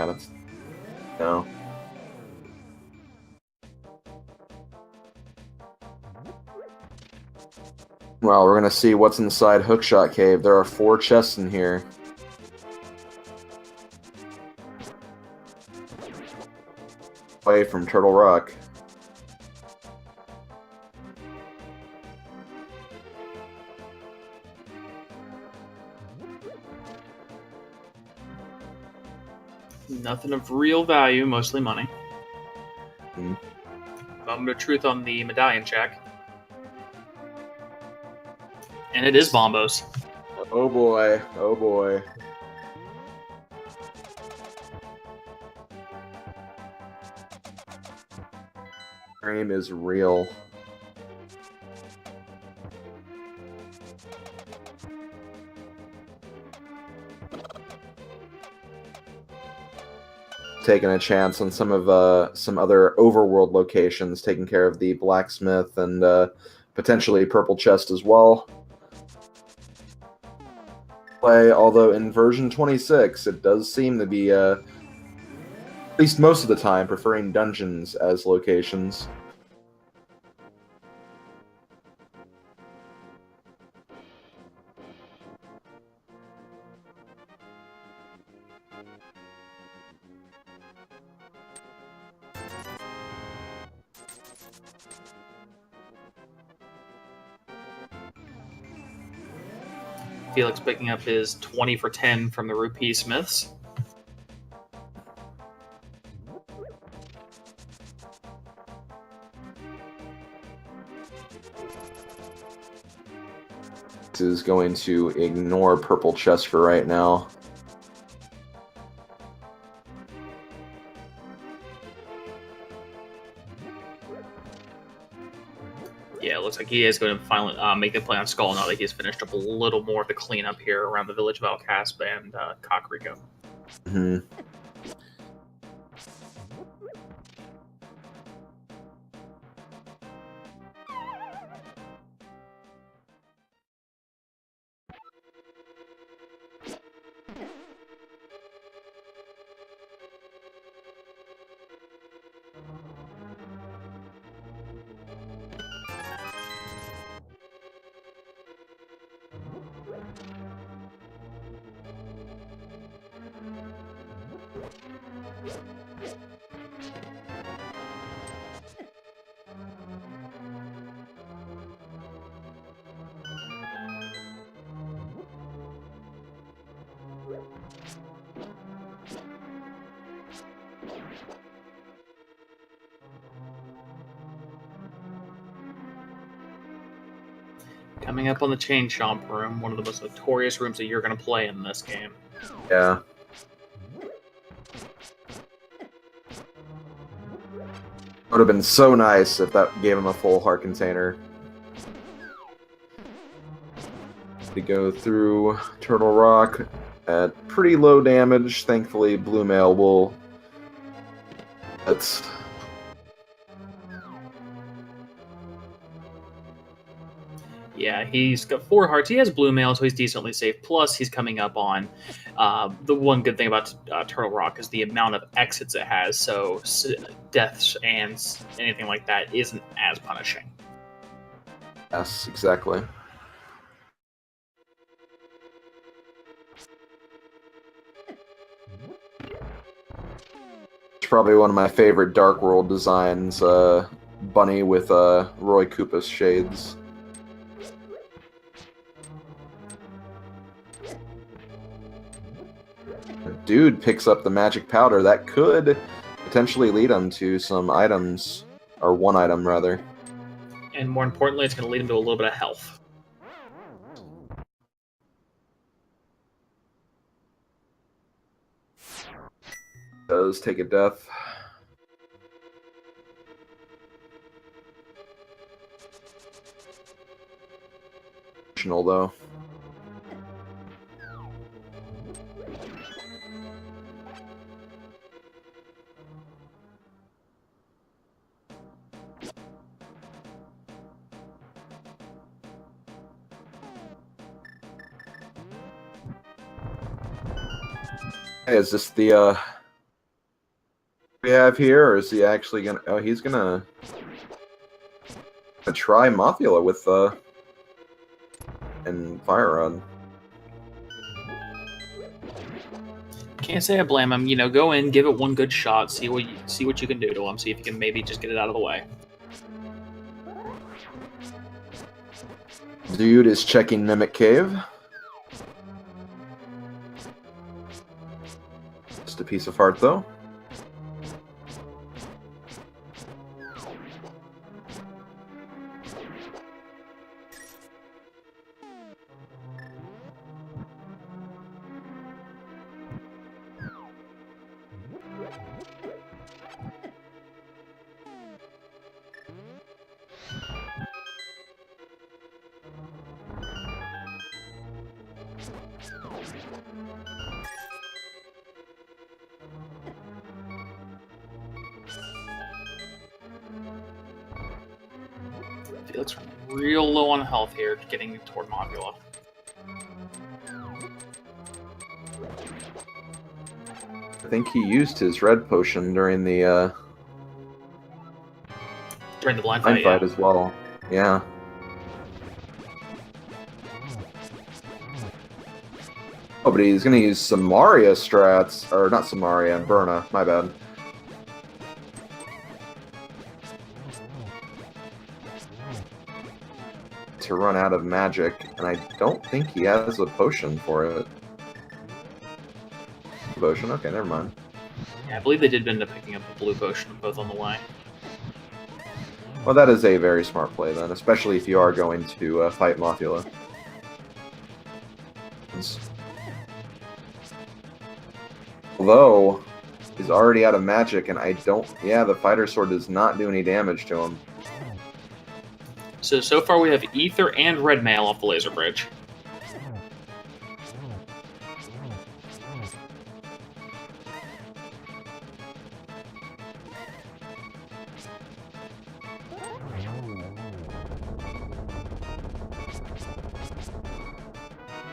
No. Well, we're gonna see what's inside Hookshot Cave. There are 4 chests in here. Away from Turtle Rock. Nothing of real value, mostly money. Hmm. Moment of truth on the medallion check. And it is Bombos. Oh boy, oh boy. Frame is real. Taking a chance on some of some other overworld locations, taking care of the blacksmith and potentially purple chest as well. Although in version 26, it does seem to be, at least most of the time, preferring dungeons as locations. Felix picking up his 20 for 10 from the Rupee Smiths. This is going to ignore purple chest for right now. Yeah, it looks like he is going to finally make the play on Skull now that he's finished up a little more of the cleanup here around the village of Alcasp and Kakariko. Mm-hmm. Coming up on the Chain Chomp room, one of the most notorious rooms that you're going to play in this game. Yeah. Would have been so nice if that gave him a full heart container. To go through Turtle Rock at pretty low damage. Thankfully, blue mail will... That's... Yeah, he's got 4 hearts. He has blue mail, so he's decently safe. Plus, he's coming up on the one good thing about Turtle Rock is the amount of exits it has. So deaths and anything like that isn't as punishing. Yes, exactly. It's probably one of my favorite Dark World designs. Bunny with Roy Koopa's shades. Dude picks up the magic powder. That could potentially lead him to some items, or one item rather. And more importantly, it's going to lead him to a little bit of health. Does take a death. Though. Hey, is this the we have here, or is he actually gonna? Oh, he's gonna try Mothula with and Fire Rod. Can't say I blame him. You know, go in, give it one good shot, see what you can do to him, see if you can maybe just get it out of the way. Dude is checking Mimic Cave. Just a piece of heart, though. Felix real low on health here, getting toward Mothula. I think he used his red potion during the blind fight, fight as well. Yeah. Oh, but he's gonna use Samaria strats, or not Samaria, Berna. My bad. To run out of magic, and I don't think he has a potion for it. Potion? Okay, never mind. Yeah, I believe they did end up picking up a blue potion both on the way. Well, that is a very smart play then, especially if you are going to fight Mothula. Although, he's already out of magic, and I don't... Yeah, the Fighter Sword does not do any damage to him. So far we have Ether and Red Mail off the laser bridge.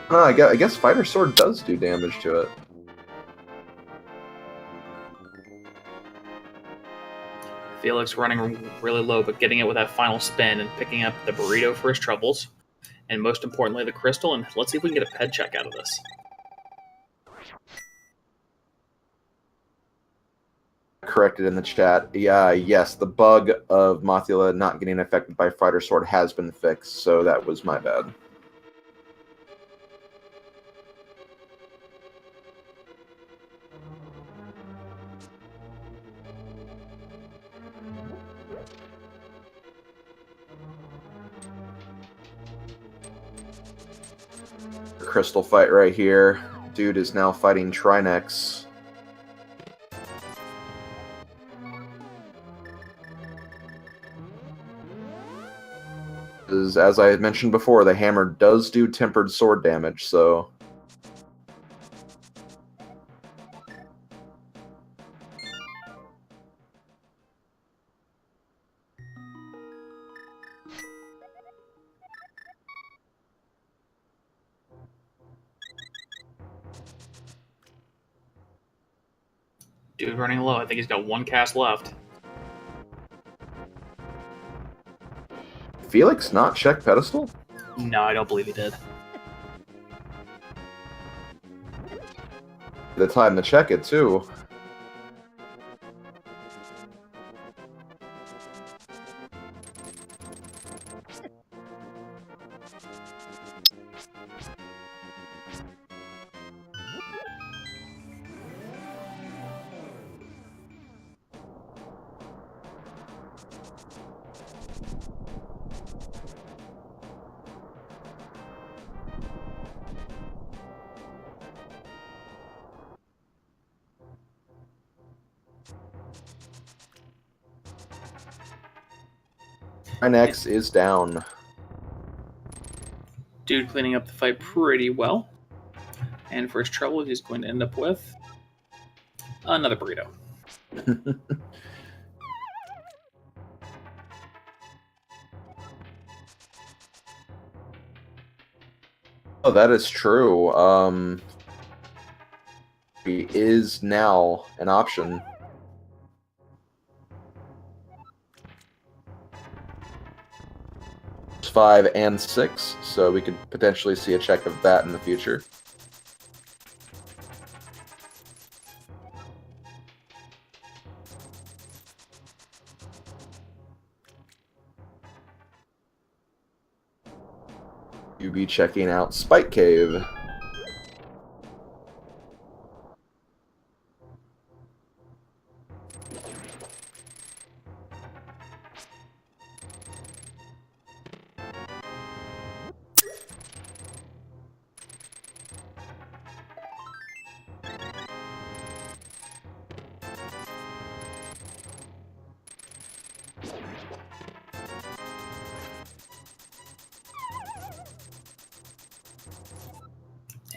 I guess Fighter Sword does do damage to it. Felix running really low, but getting it with that final spin and picking up the burrito for his troubles. And most importantly, the crystal. And let's see if we can get a ped check out of this. Corrected in the chat. Yeah, yes, the bug of Mothula not getting affected by Fighter Sword has been fixed, so that was my bad. Crystal fight right here. Dude is now fighting Trinex. As I had mentioned before, the hammer does do tempered sword damage, so Dude running low. I think he's got one cast left. Felix not check pedestal? No, I don't believe he did. The time to check it, too. My next is down. Dude cleaning up the fight pretty well. And for his trouble, he's going to end up with another burrito. Oh, that is true. He is now an option. It's 5 and 6, so we could potentially see a check of that in the future. You be checking out Spike Cave.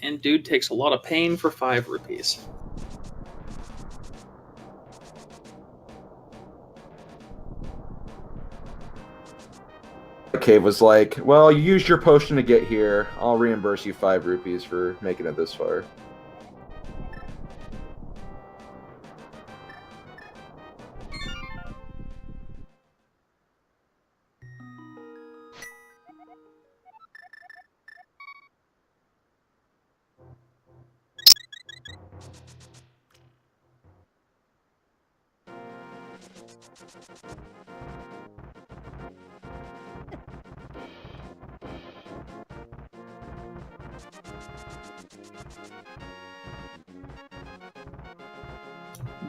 And dude takes a lot of pain for 5 rupees. Cave was like, well, you used your potion to get here. I'll reimburse you 5 rupees for making it this far.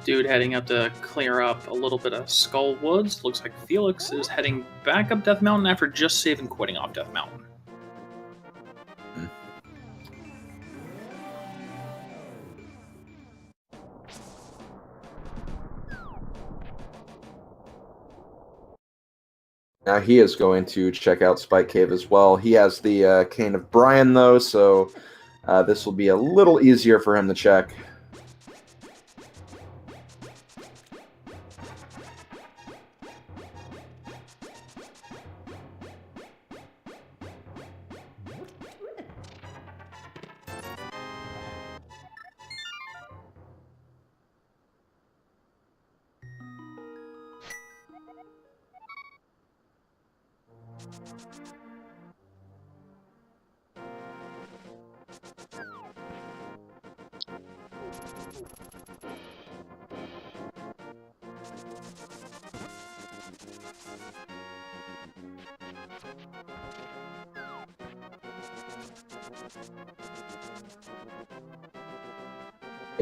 Dude heading up to clear up a little bit of Skull Woods. Looks like Felix is heading back up Death Mountain after just saving quitting off Death Mountain. Now he is going to check out Spike Cave as well. He has the Cane of Brian, though, so this will be a little easier for him to check.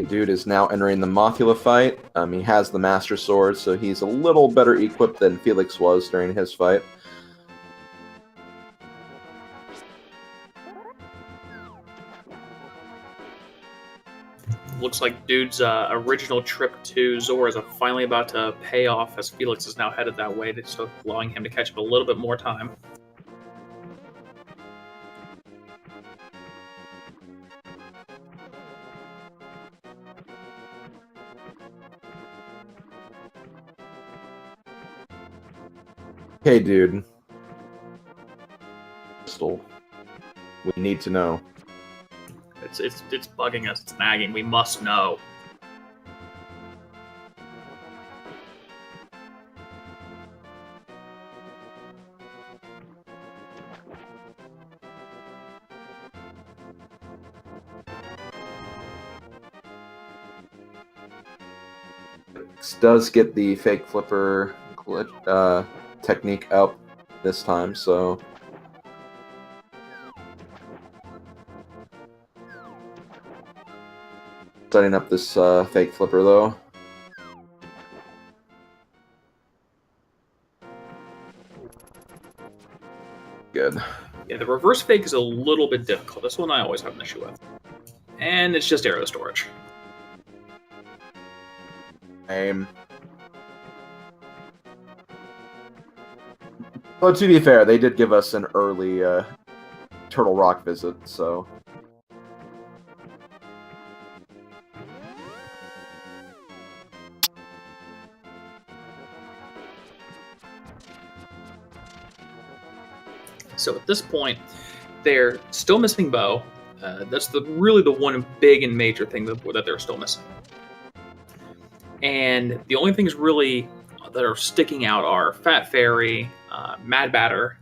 Dude is now entering the Mothula fight. He has the Master Sword, so he's a little better equipped than Felix was during his fight. Looks like Dude's original trip to Zora is finally about to pay off as Felix is now headed that way, so allowing him to catch up a little bit more time. Hey, dude. Crystal. We need to know. It's bugging us. It's nagging. We must know. does get the fake flipper technique up this time, so setting up this fake flipper though. Good. Yeah, the reverse fake is a little bit difficult. This one I always have an issue with. And it's just arrow storage. Aim. Well, to be fair, they did give us an early Turtle Rock visit, so... So at this point, they're still missing bow. That's really the one big and major thing that they're still missing. And the only things really that are sticking out are Fat Fairy, Mad Batter.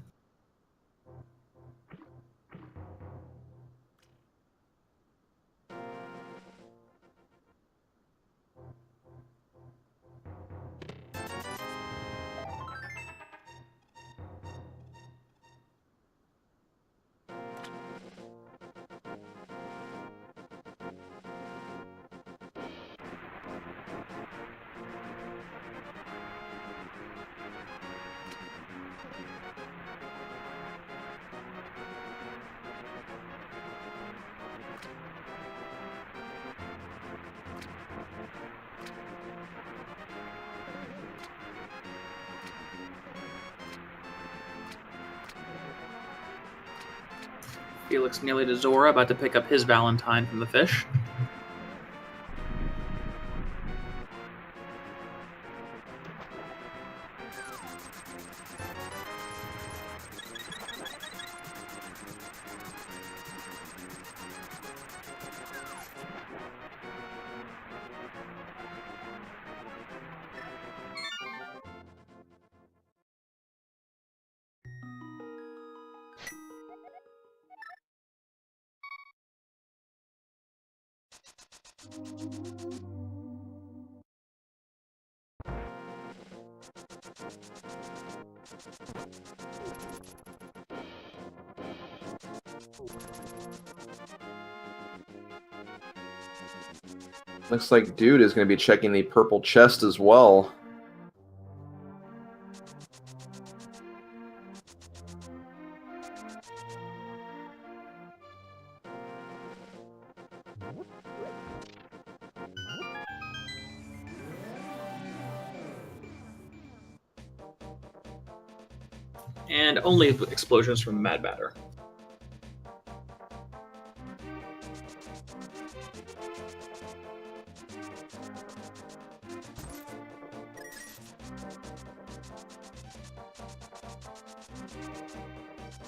felix0the0cat about to pick up his Valentine from the fish. Looks like Dude is going to be checking the purple chest as well. And only explosions from the Mad Batter.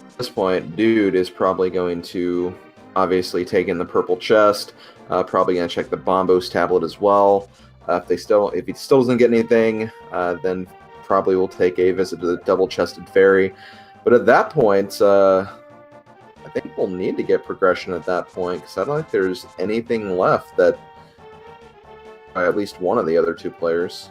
At this point, Dude is probably going to obviously take in the purple chest. Probably going to check the Bombos tablet as well. If he still doesn't get anything, then probably will take a visit to the double-chested fairy. But at that point, I think we'll need to get progression at that point, because I don't think there's anything left that by at least one of the other two players.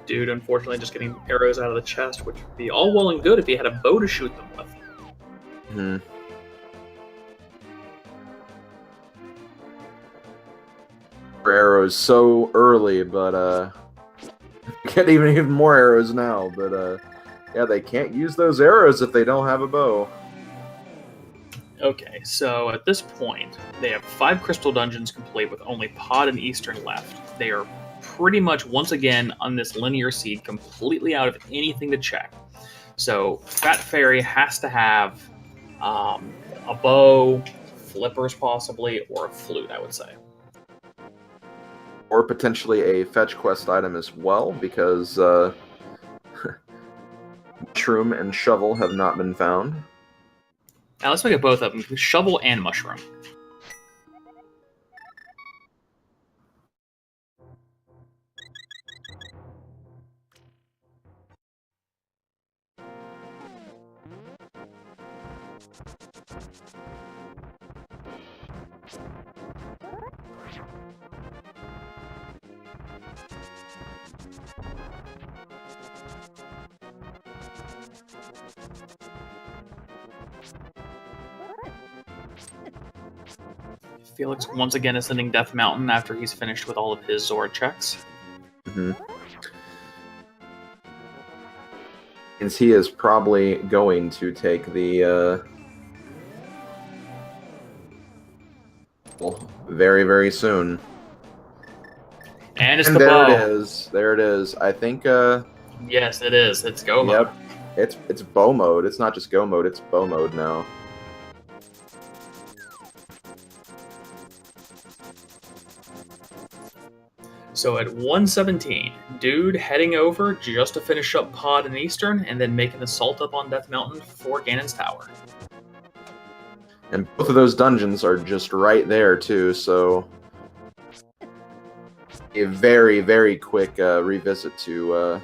Dude, unfortunately, just getting arrows out of the chest, which would be all well and good if he had a bow to shoot them with. Hmm. Arrows so early, but get even more arrows now. But yeah, they can't use those arrows if they don't have a bow. Okay, so at this point, they have 5 crystal dungeons complete with only Pod and Eastern left. They are pretty much, once again, on this linear seed, completely out of anything to check. So Fat Fairy has to have a bow, flippers possibly, or a flute, I would say. Or potentially a fetch quest item as well, because mushroom and shovel have not been found. Now let's make it both of them, shovel and mushroom. Felix once again ascending Death Mountain after he's finished with all of his Zora checks. Mm-hmm. Since he is probably going to take the very, very soon. And it's And the there bow. it is. There it is. I think Yes, it is. It's go mode. Yep. It's bow mode. It's not just go mode, it's bow mode now. So at 117, Dude heading over just to finish up Pod and Eastern, and then make an assault up on Death Mountain for Ganon's Tower. And both of those dungeons are just right there, too, so a very, very quick revisit to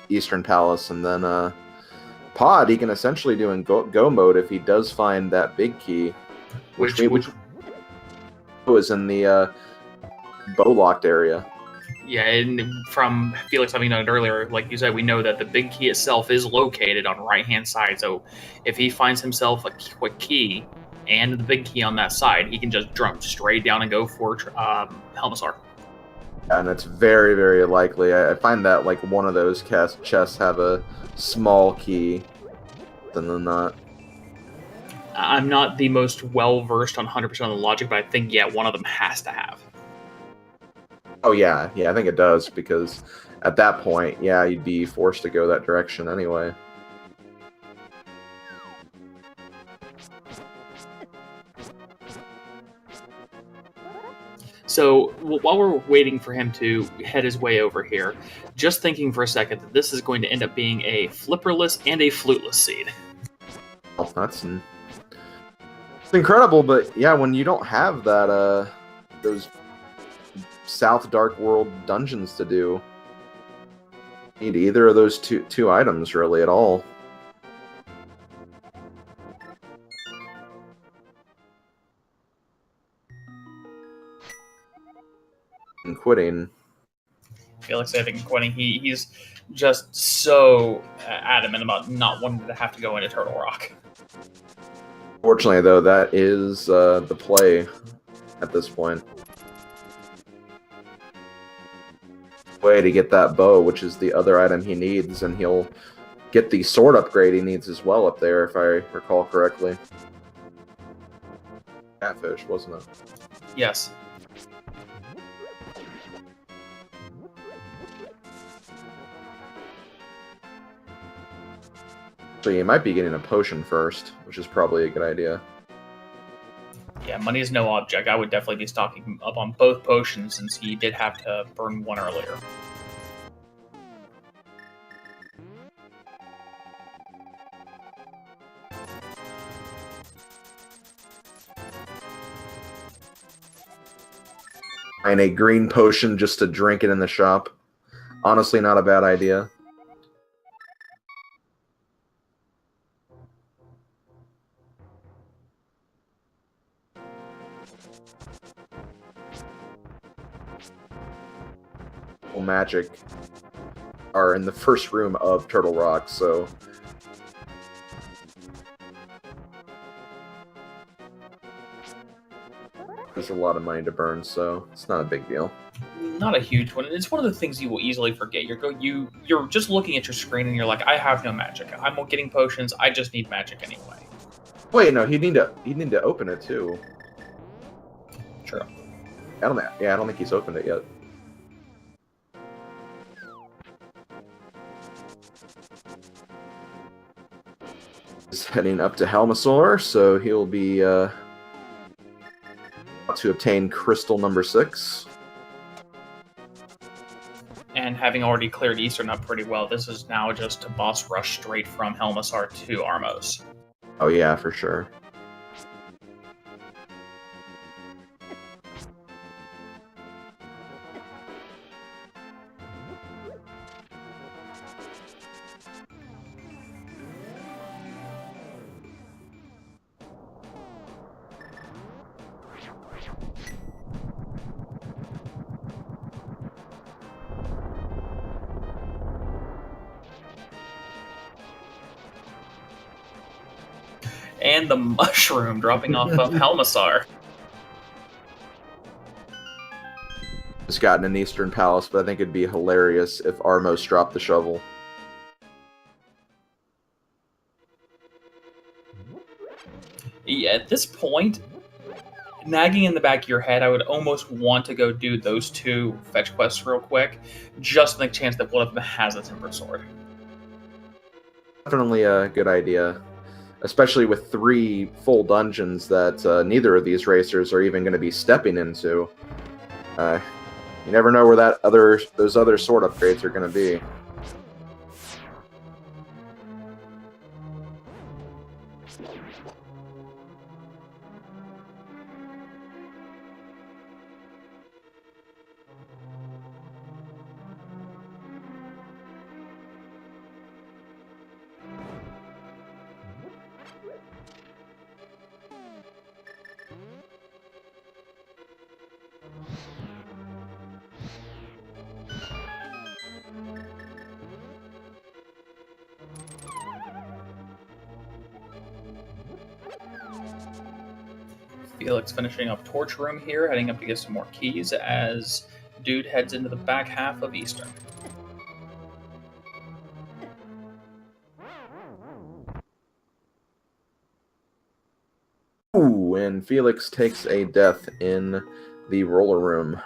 Eastern Palace, and then Pod, he can essentially do in go mode if he does find that big key, which was in the bow-locked area. Yeah, and from Felix having done it earlier, like you said, we know that the big key itself is located on the right-hand side, so if he finds himself a quick key and the big key on that side, he can just jump straight down and go for Helmasaur. And it's very, very likely. I find that like one of those chests have a small key than not. I'm not the most well-versed on 100% of the logic, but I think, yeah, one of them has to have. Oh, yeah. Yeah, I think it does, because at that point, yeah, you'd be forced to go that direction anyway. So while we're waiting for him to head his way over here, just thinking for a second that this is going to end up being a flipperless and a fluteless seed. Oh, it's incredible, but yeah, when you don't have that, those South Dark World dungeons to do, you need either of those two items really at all. And quitting. Felix, I think, quitting. He's just so adamant about not wanting to have to go into Turtle Rock. Fortunately, though, that is the play at this point. Way to get that bow, which is the other item he needs, and he'll get the sword upgrade he needs as well up there, if I recall correctly. Catfish, wasn't it? Yes. So you might be getting a potion first, which is probably a good idea. Yeah, money is no object. I would definitely be stocking up on both potions since he did have to burn one earlier. And a green potion just to drink it in the shop. Honestly, not a bad idea. Magic are in the first room of Turtle Rock, so there's a lot of money to burn, so it's not a big deal. Not a huge one. It's one of the things you will easily forget. You're just looking at your screen and you're like, I have no magic. I'm getting potions. I just need magic anyway. Wait, no, he'd need to open it too. True. I don't think he's opened it yet. He's heading up to Helmasaur, so he'll be to obtain crystal number 6. having already cleared Eastern up pretty well, this is now just a boss rush straight from Helmasar to Armos. Oh yeah, for sure. And the mushroom dropping off of Helmasar. Just gotten an Eastern Palace, but I think it'd be hilarious if Armos dropped the shovel. Yeah, at this point, nagging in the back of your head, I would almost want to go do those 2 fetch quests real quick, just on the chance that one of them has a Tempered Sword. Definitely a good idea. Especially with 3 full dungeons that neither of these racers are even going to be stepping into. You never know where those other sword upgrades are going to be. Felix finishing up Torch Room here, heading up to get some more keys as Dude heads into the back half of Eastern. Ooh, and Felix takes a death in the roller room.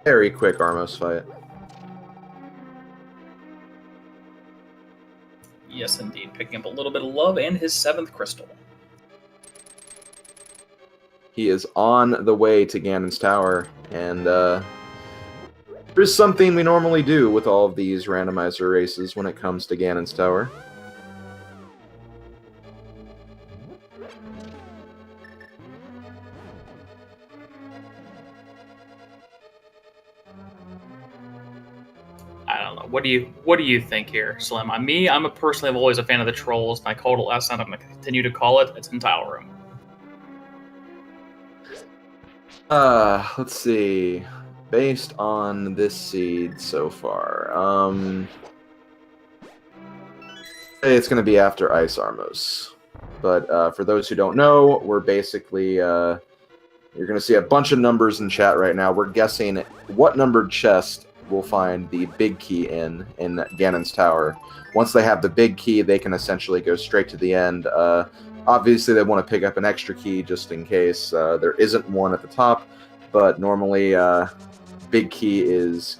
Very quick Armos fight. Yes, indeed. Picking up a little bit of love and his 7th crystal. He is on the way to Ganon's Tower, and there's something we normally do with all of these randomizer races when it comes to Ganon's Tower. I don't know. What do you think here, Slim? I'm personally always a fan of the trolls, and I called it last night. I'm going to continue to call it. It's in Tile Room. Let's see. Based on this seed so far, it's going to be after Ice Armos. But for those who don't know, we're basically you're going to see a bunch of numbers in chat right now. We're guessing what numbered chest will find the big key in Ganon's Tower. Once they have the big key, they can essentially go straight to the end. Obviously, they want to pick up an extra key just in case there isn't one at the top, but normally big key is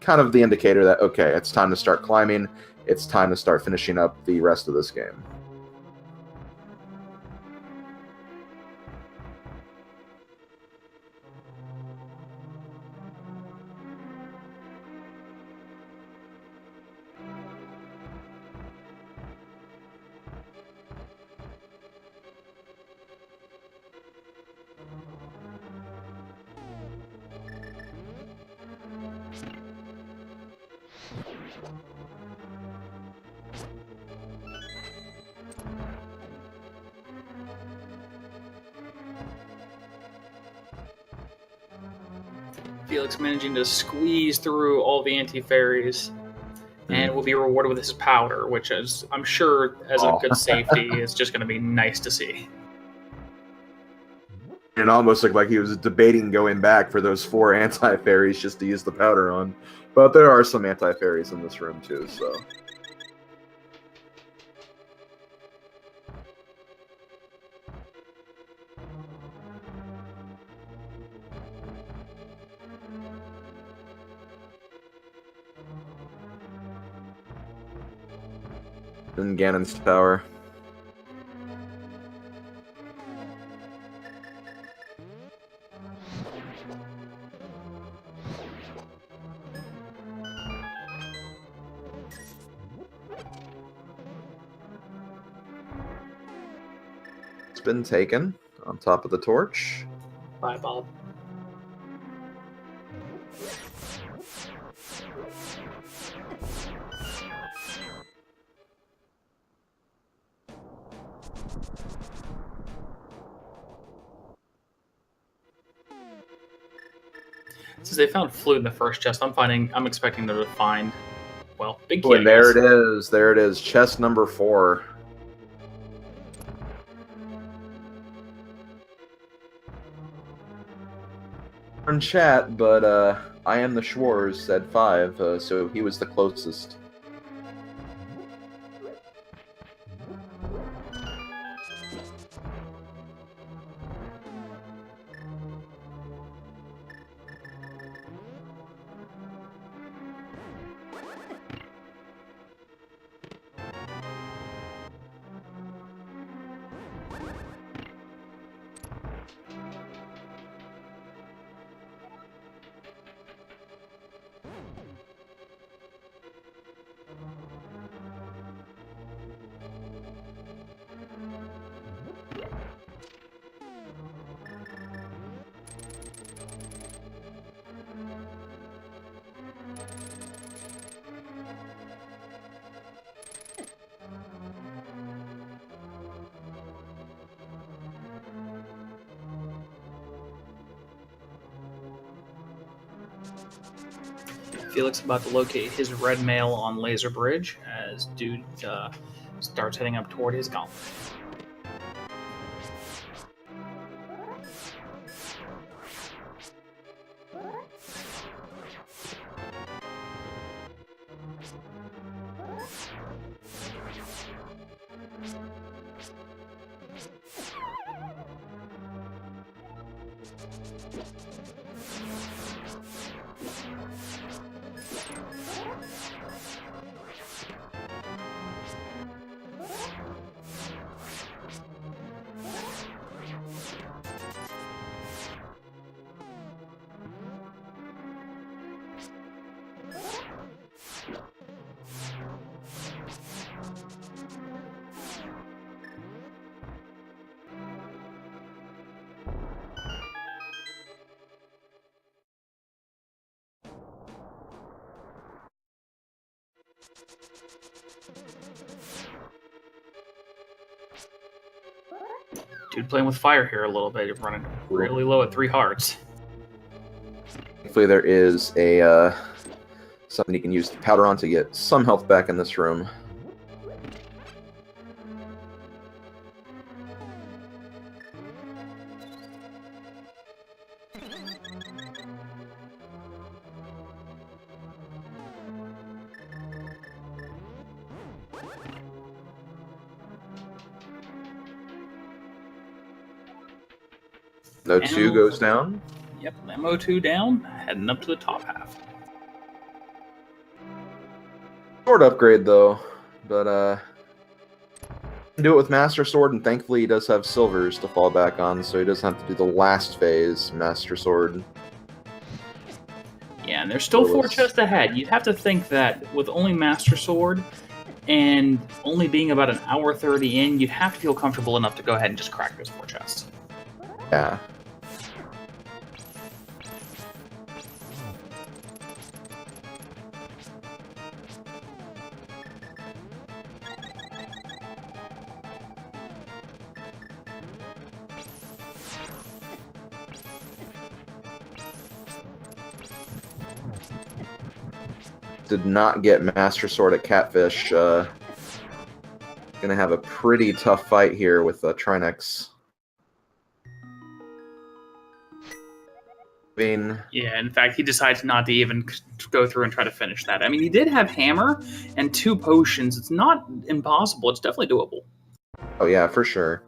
kind of the indicator that, okay, it's time to start climbing, it's time to start finishing up the rest of this game. Felix managing to squeeze through all the anti-fairies, and will be rewarded with his powder, which is, I'm sure, as a good safety, is just going to be nice to see. It almost looked like he was debating going back for those 4 anti-fairies just to use the powder on. But there are some anti-fairies in this room too, so... In Ganon's tower. It's been taken on top of the torch. Bye, Bob. Since they found flute in the first chest, I'm expecting them to find, well, big key. Oh, and there it is. There it is. Chest number 4. In chat, but I am the Schwarz said 5, so he was the closest. Felix about to locate his red mail on Laser Bridge as Dude starts heading up toward his gauntlet. Dude playing with fire here a little bit. You're running really low at 3 hearts. Thankfully, there is a something you can use the powder on to get some health back in this room. No 2 goes down. Yep, MO2 down, heading up to the top half. Sword upgrade though, but do it with Master Sword, and thankfully he does have silvers to fall back on, so he doesn't have to do the last phase Master Sword. Yeah, and there's still 4 chests ahead. You'd have to think that with only Master Sword and only being about an hour 30 in, you'd have to feel comfortable enough to go ahead and just crack those 4 chests. Yeah. Did not get Master Sword at Catfish. Gonna have a pretty tough fight here with Trinex. I mean, Yeah, in fact, he decides not to even go through and try to finish that. I mean, he did have hammer and 2 potions. It's not impossible. It's definitely doable. oh yeah, for sure.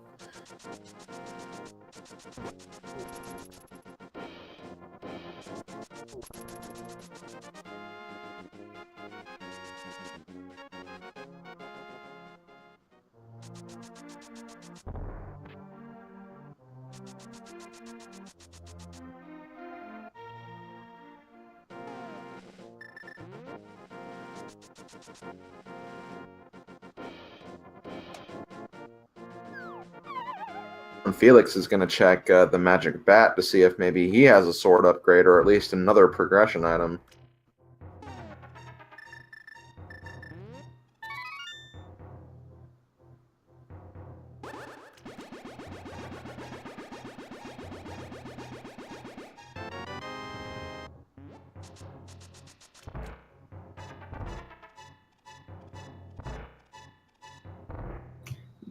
And Felix is going to check the magic bat to see if maybe he has a sword upgrade or at least another progression item.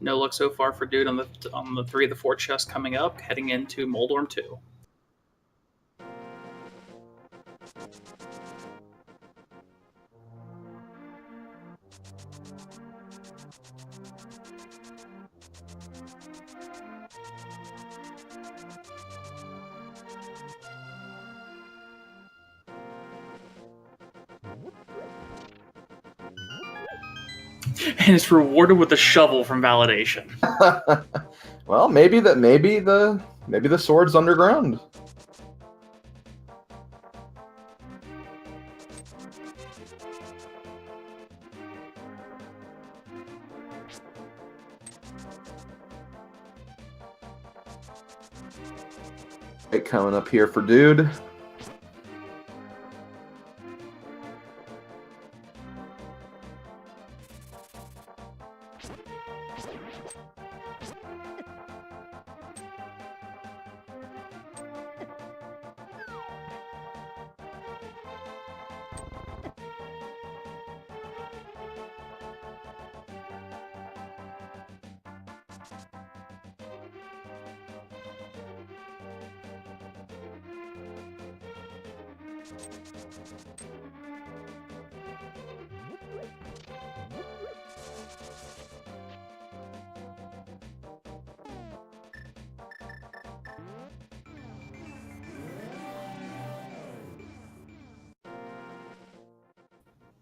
No luck so far for Dude on the 3 of the 4 chests coming up, heading into Moldorm 2. And it's rewarded with a shovel from validation. Well, maybe the sword's underground. Right, coming up here for Dude.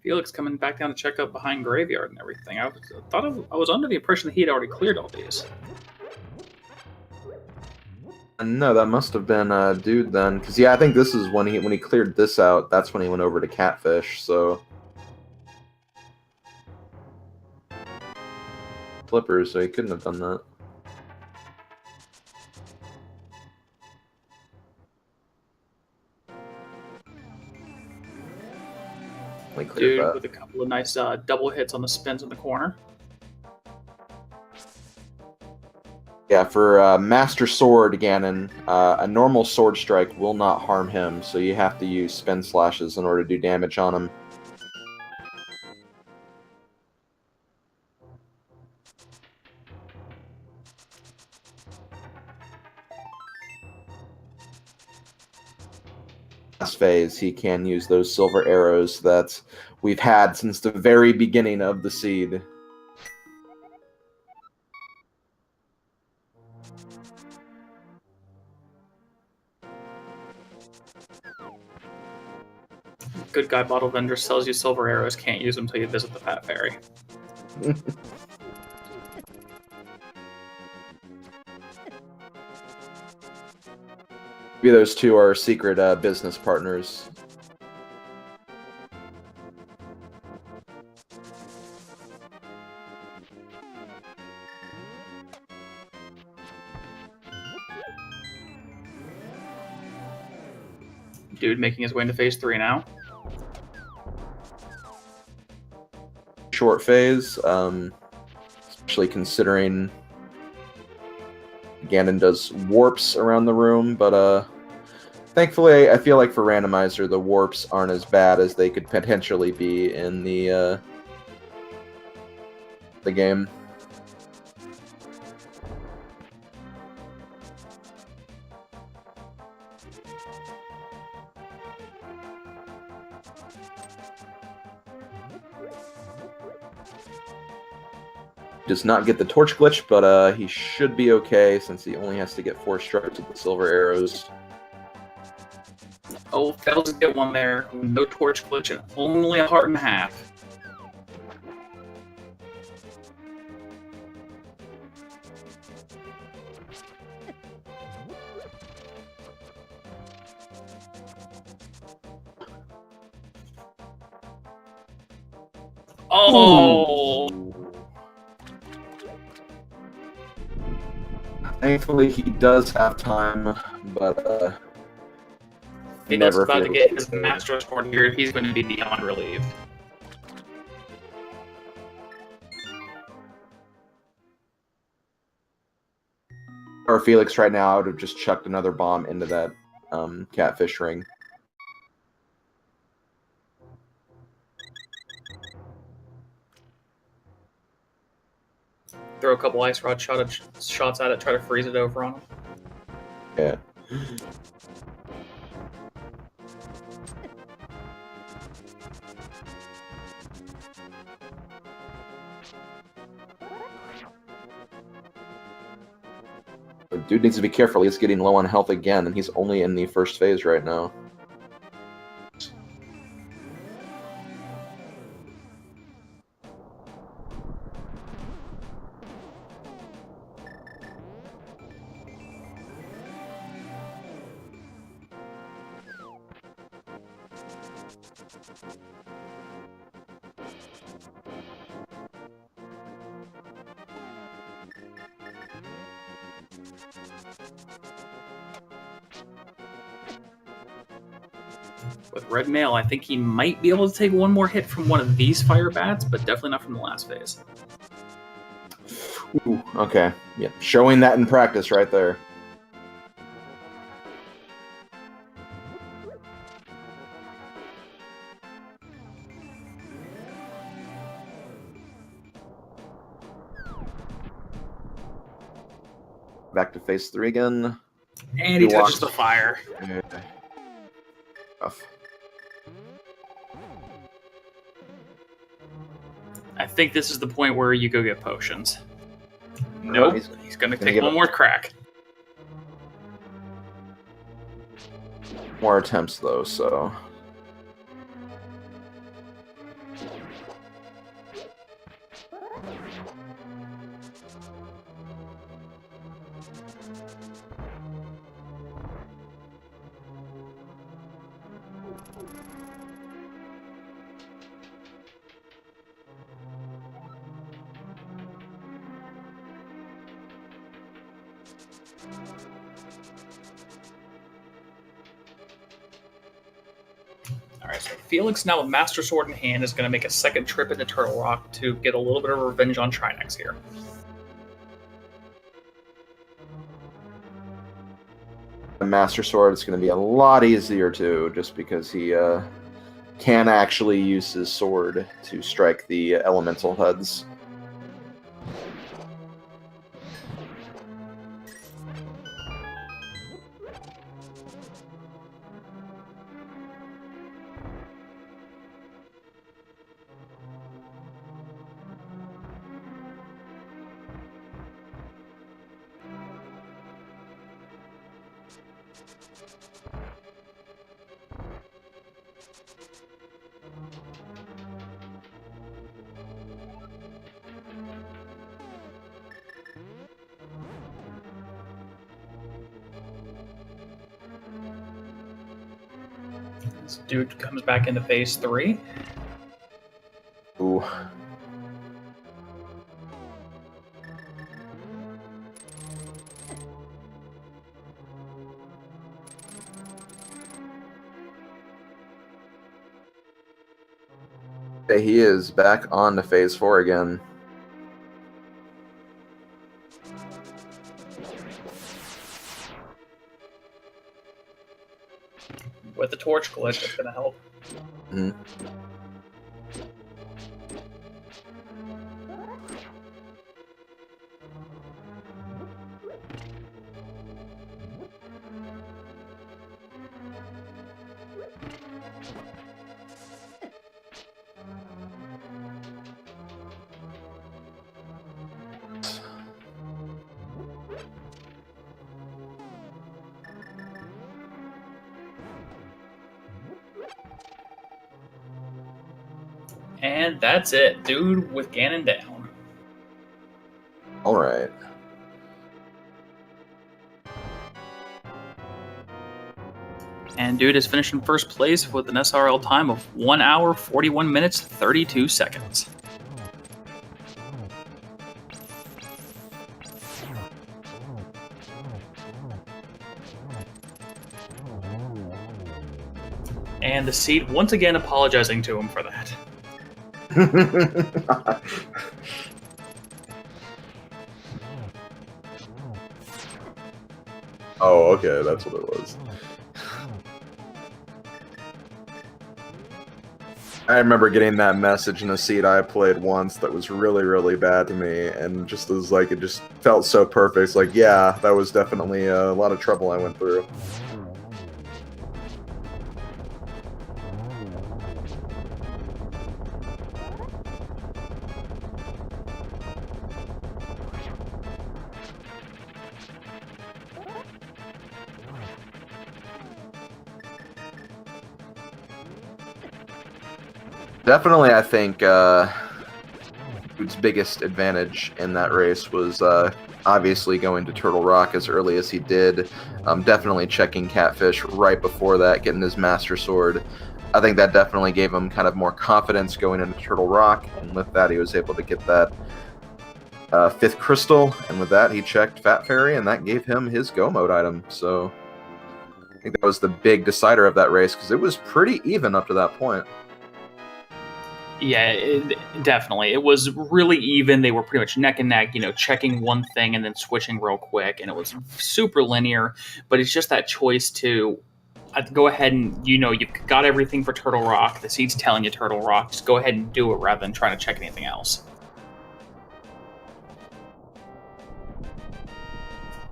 Felix coming back down to check up behind Graveyard and everything. I was under the impression that he had already cleared all these. No, that must have been Dude then, because yeah, I think this is when he cleared this out. That's when he went over to Catfish. So flippers, so he couldn't have done that. Dude with a couple of nice double hits on the spins in the corner. Yeah, for Master Sword Ganon, a normal sword strike will not harm him, so you have to use spin slashes in order to do damage on him. Last phase, he can use those silver arrows that we've had since the very beginning of the seed. Good guy bottle vendor sells you silver arrows, can't use them until you visit the Fat Fairy. Maybe those two are secret business partners. Dude making his way into phase 3 now. Short phase, especially considering Ganon does warps around the room, but thankfully I feel like for Randomizer the warps aren't as bad as they could potentially be in the game. Does not get the torch glitch, but he should be okay since he only has to get 4 strikes with the silver arrows. Oh, fails to get one there. No torch glitch and only a heart and a half. Oh! Thankfully, he does have time, but He never about to feels get his Master Sword here. He's going to be beyond relieved. Or Felix right now, I would have just chucked another bomb into that catfish ring. Throw a couple ice rod shots at it, try to freeze it over on him. Yeah. But dude needs to be careful. He's getting low on health again, and he's only in the first phase right now. With Red Mail, I think he might be able to take one more hit from one of these fire bats, but definitely not from the last phase. Ooh, okay. Yeah, showing that in practice right there. Back to phase 3 again. And he touches the fire. Yeah. Rough. I think this is the point where you go get potions. Nope, he's going to take one more crack. More attempts, though, so... Alright, so Felix, now with Master Sword in hand, is going to make a second trip into Turtle Rock to get a little bit of revenge on Trinex here. The Master Sword is going to be a lot easier, too, just because he can actually use his sword to strike the elemental HUDs. This dude comes back into phase 3. Ooh. Okay, he is back on to phase 4 again. With the torch glitch, it's going to help. Mm-hmm. And that's it. Dude with Ganon down. Alright. And Dude is finished in first place with an SRL time of 1 hour, 41 minutes, 32 seconds. And the seed once again apologizing to him for that. Oh, okay, that's what it was. I remember getting that message in a seed I played once that was really, really bad to me, and just as like it just felt so perfect. It's like, yeah, that was definitely a lot of trouble I went through. Definitely, I think Dude's biggest advantage in that race was obviously going to Turtle Rock as early as he did. Definitely checking Catfish right before that, getting his Master Sword. I think that definitely gave him kind of more confidence going into Turtle Rock, and with that he was able to get that 5th crystal, and with that he checked Fat Fairy, and that gave him his Go Mode item. So I think that was the big decider of that race, because it was pretty even up to that point. Yeah, definitely. It was really even. They were pretty much neck and neck, checking one thing and then switching real quick. And it was super linear. But it's just that choice to go ahead and, you've got everything for Turtle Rock. The seed's telling you Turtle Rock. Just go ahead and do it rather than trying to check anything else.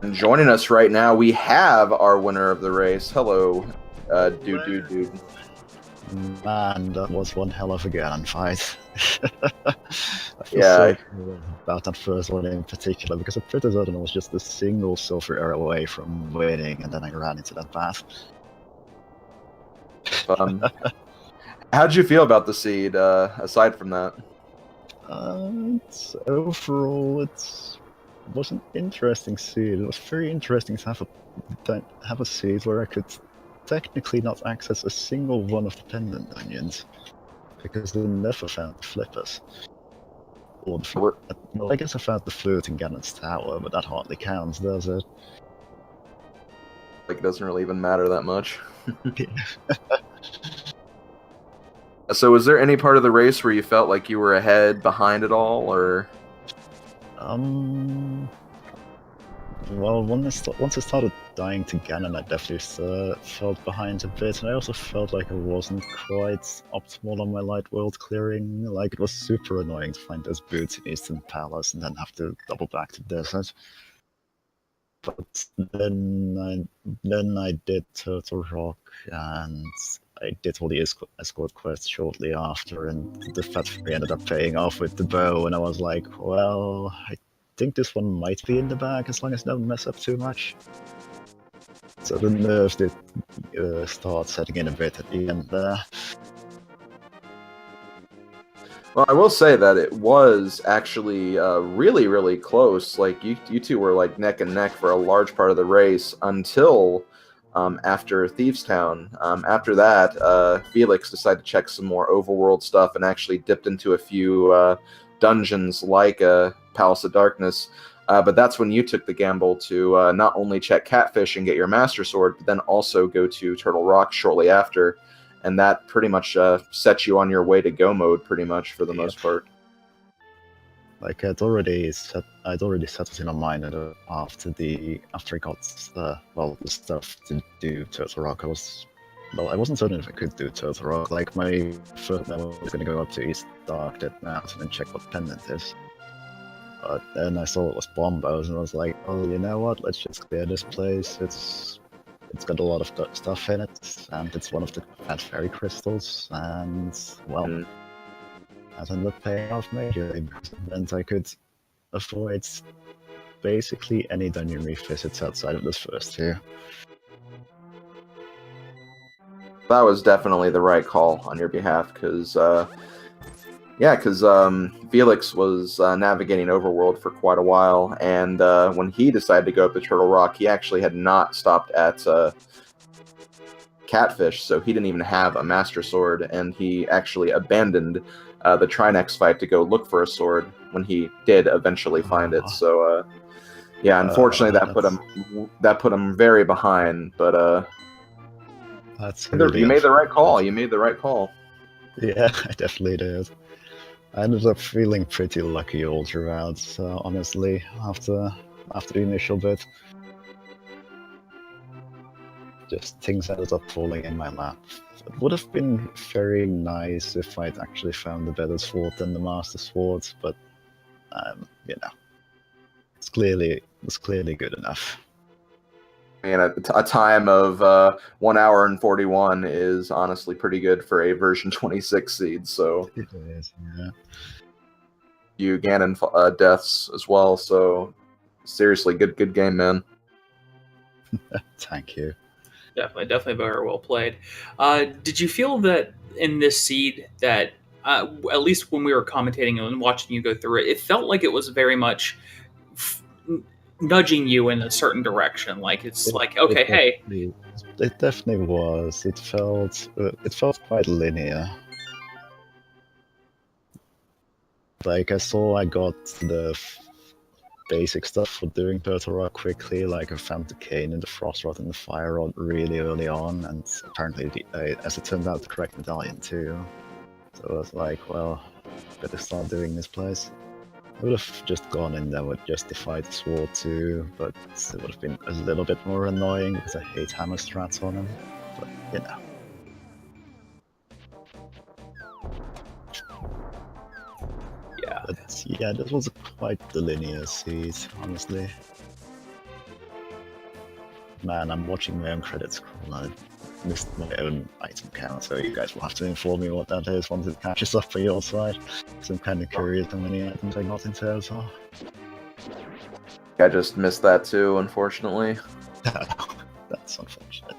And joining us right now, we have our winner of the race. Hello, DududeDude. Man, that was one hell of a Ganon fight. I feel Yeah. so good about that first one in particular, because I'm pretty certain I was just a single silver arrow away from winning, and then I ran into that path. How'd you feel about the seed, aside from that? Overall, it was an interesting seed. It was very interesting to have a seed where I could technically not access a single one of the pendant onions, because I never found the flippers. Or the well, I guess I found the flute in Ganon's tower, but that hardly counts, does it? Like, it doesn't really even matter that much. So was there any part of the race where you felt like you were ahead, behind it all, or? Well, once I started dying to Ganon, I definitely felt behind a bit, and I also felt like I wasn't quite optimal on my light world clearing. Like, it was super annoying to find those boots in Eastern Palace and then have to double back to Desert. But then I did Turtle Rock, and I did all the escort quests shortly after, and the Fat Fairy ended up paying off with the bow, and I was like, well, I think this one might be in the bag as long as I don't mess up too much. So the nerves did start setting in a bit at the end there. Well, I will say that it was actually really, really close. Like, you two were like neck and neck for a large part of the race until after Thieves Town. After that, Felix decided to check some more overworld stuff and actually dipped into a few dungeons like Palace of Darkness. But that's when you took the gamble to not only check Catfish and get your Master Sword, but then also go to Turtle Rock shortly after. And that pretty much set you on your way to Go Mode, pretty much, for the most part. Like, I'd already settled in my mind that after I got the stuff to do Turtle Rock, I wasn't certain if I could do Turtle Rock. Like, my first level was going to go up to East Dark Dead Mountain and check what pendant is. But then I saw it was Bombos, and I was like, oh, you know what, let's just clear this place. It's got a lot of stuff in it, and it's one of the Fat Fairy crystals, and, well, that ended up paying off majorly, because it meant I could avoid basically any dungeon revisits outside of this first two. That was definitely the right call on your behalf, because Yeah, because Felix was navigating Overworld for quite a while, and when he decided to go up to Turtle Rock, he actually had not stopped at Catfish, so he didn't even have a Master Sword, and he actually abandoned the Trinex fight to go look for a sword when he did eventually find it. So, yeah, unfortunately, that put him very behind. But that's really you made the right call. unfortunate. You made the right call. Yeah, I definitely did. I ended up feeling pretty lucky all throughout, honestly, after the initial bit. Just things ended up falling in my lap. It would have been very nice if I'd actually found a better sword than the Master Sword, but, you know, it's clearly good enough. I mean, a time of 1 hour and 41 is honestly pretty good for a version 26 seed. So It is, yeah. you Ganon deaths as well. So seriously, good game, man. Thank you. Definitely very well played. Did you feel that in this seed that, at least when we were commentating and watching you go through it, it felt like it was very much f- nudging you in a certain direction? Like it's like, okay, hey, It definitely was. It felt quite linear. Like I got the basic stuff for doing Turtle Rock quickly, like I found the cane and the frost rod and the fire rod really early on, and apparently, as it turned out, the correct medallion too. So I was like, well, better start doing this place. I would have just gone in there with justified the sword too, but it would have been a little bit more annoying because I hate hammer strats on him. But you know. yeah, But yeah, this was quite the linear seed, honestly. Man, I'm watching my own credits scroll. I missed my own item count, so you guys will have to inform me what that is once it catches up for your side. Because I'm kind of curious how many items I got in total. I just missed that too, unfortunately. That's unfortunate.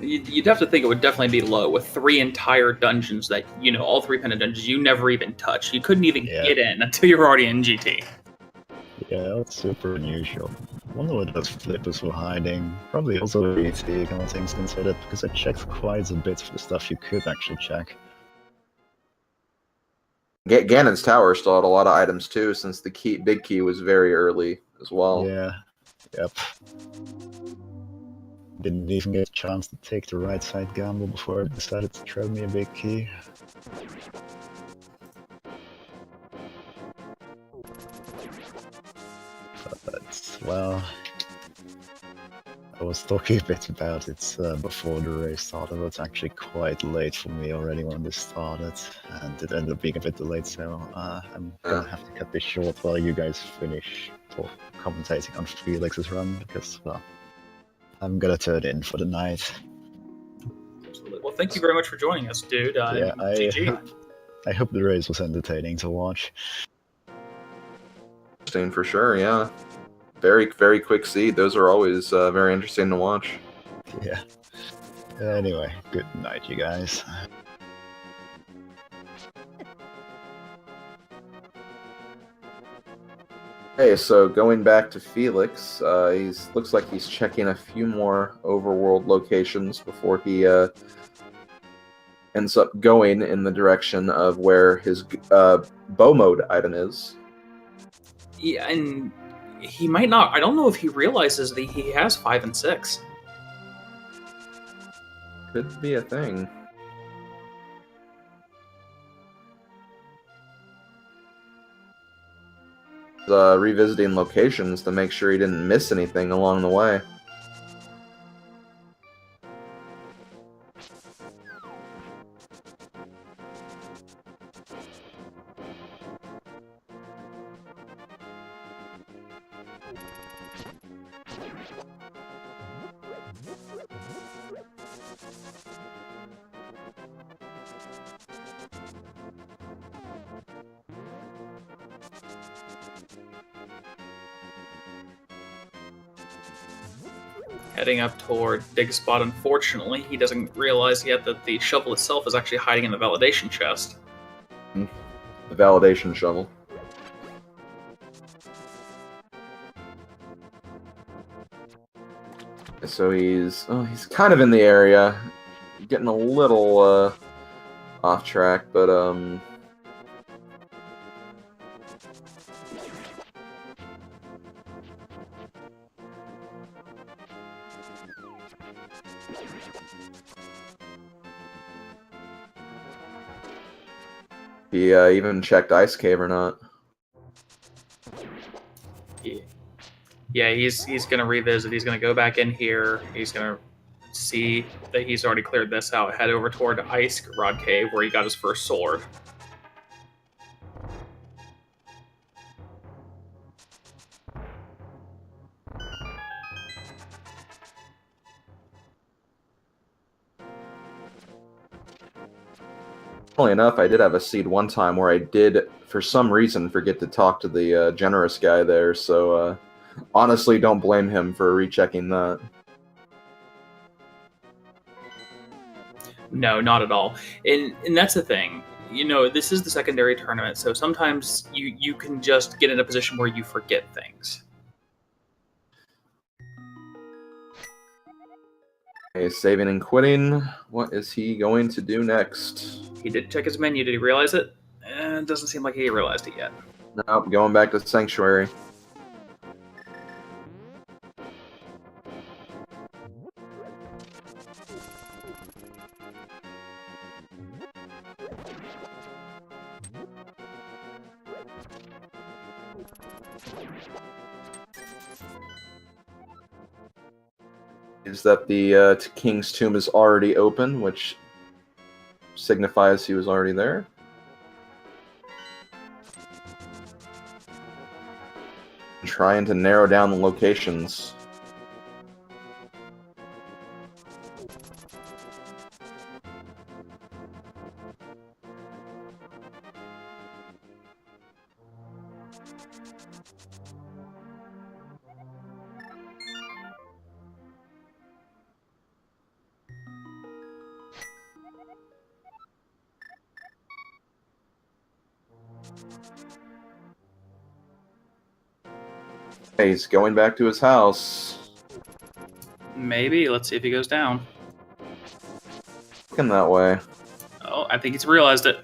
you'd have to think it would definitely be low with 3 entire dungeons that, all 3 pendant dungeons you never even touched. You couldn't even get in until you were already in GT. Yeah, that's super unusual. I wonder where those flippers were hiding. Probably also BT, all things considered, because I checked quite a bit for the stuff you could actually check. Ganon's Tower still had a lot of items too, since the big key was very early as well. Yeah, yep. Didn't even get a chance to take the right side gamble before I decided to throw me a big key. But, well, I was talking a bit about it before the race started. It was actually quite late for me already when this started, and it ended up being a bit delayed, so I'm gonna have to cut this short while you guys finish commentating on Felix's run, because, well, I'm gonna turn in for the night. Absolutely. Well, thank you very much for joining us, dude. Yeah, GG. I hope the race was entertaining to watch. Interesting for sure, yeah. Very, very quick seed. Those are always very interesting to watch. Yeah. Anyway, good night, you guys. Hey, so going back to Felix, looks like he's checking a few more overworld locations before he ends up going in the direction of where his bow mode item is. Yeah, and he might not. I don't know if he realizes that he has 5 and 6. Could be a thing. Revisiting locations to make sure he didn't miss anything along the way. Heading up toward Dig Spot. Unfortunately, he doesn't realize yet that the shovel itself is actually hiding in the validation chest. The validation shovel. So he's kind of in the area, getting a little off track, but he even checked Ice Cave or not. Yeah, he's gonna revisit. He's gonna go back in here. He's gonna see that he's already cleared this out. Head over toward Ice Rod Cave where he got his first sword. Funnily enough, I did have a seed one time where I did, for some reason, forget to talk to the generous guy there, so honestly, don't blame him for rechecking that. No, not at all. And that's the thing. You know, this is the secondary tournament, so sometimes you can just get in a position where you forget things. Okay, saving and quitting. What is he going to do next? He did check his menu. Did he realize it? It doesn't seem like he realized it yet. Nope, going back to Sanctuary. Is that the King's Tomb is already open, which signifies he was already there. Trying to narrow down the locations. He's going back to his house. Maybe. Let's see if he goes down. Looking that way. Oh, I think he's realized it.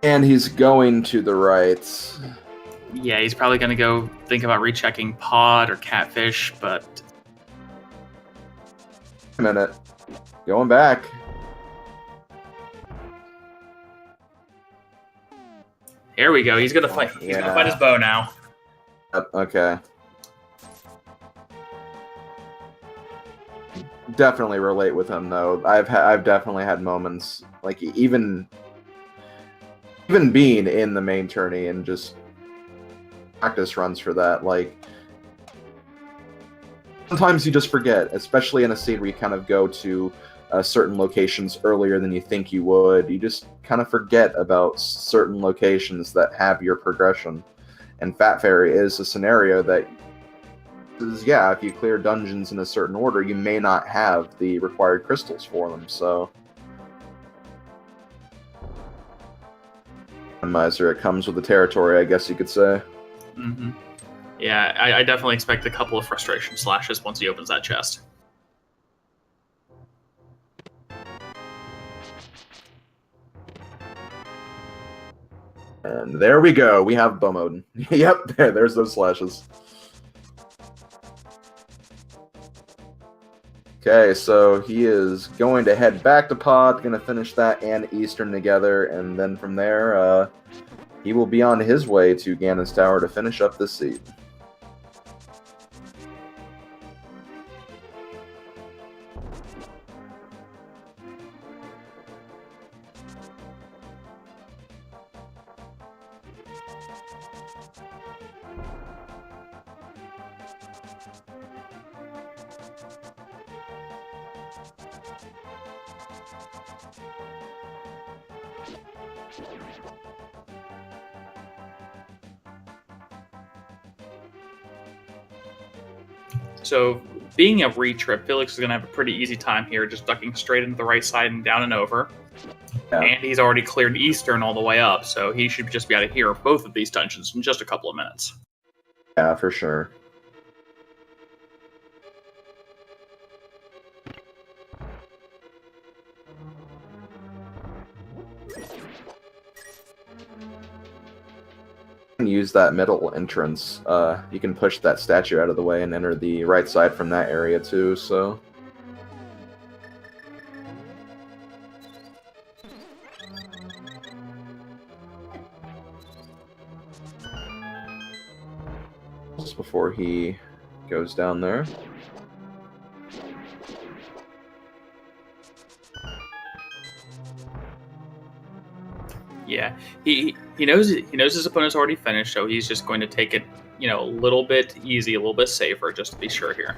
And he's going to the right. Yeah, he's probably going to go think about rechecking Pod or Catfish, but... A minute. Going back. Here we go. He's going to fight. He's going to fight his bow now. Okay. Definitely relate with him though. I've definitely had moments like even being in the main tourney and just practice runs for that. Like sometimes you just forget, especially in a scene where you kind of go to certain locations earlier than you think you would. You just kind of forget about certain locations that have your progression. And Fat Fairy is a scenario that is, yeah, if you clear dungeons in a certain order, you may not have the required crystals for them, so... Randomizer, it comes with the territory, I guess you could say. Mm-hmm. Yeah, I definitely expect a couple of frustration slashes once he opens that chest. And there we go, we have bow mode. Yep, there's those slashes. Okay, so he is going to head back to Pod, going to finish that and Eastern together, and then from there, he will be on his way to Ganon's Tower to finish up this seed. So, being a retrip, Felix is going to have a pretty easy time here, just ducking straight into the right side and down and over. Yeah. And he's already cleared Eastern all the way up, so he should just be out of here both of these dungeons in just a couple of minutes. Yeah, for sure. Use that middle entrance. You can push that statue out of the way and enter the right side from that area too, so... Just before he goes down there. Yeah, he knows his opponent's already finished, so he's just going to take it, a little bit easy, a little bit safer, just to be sure here.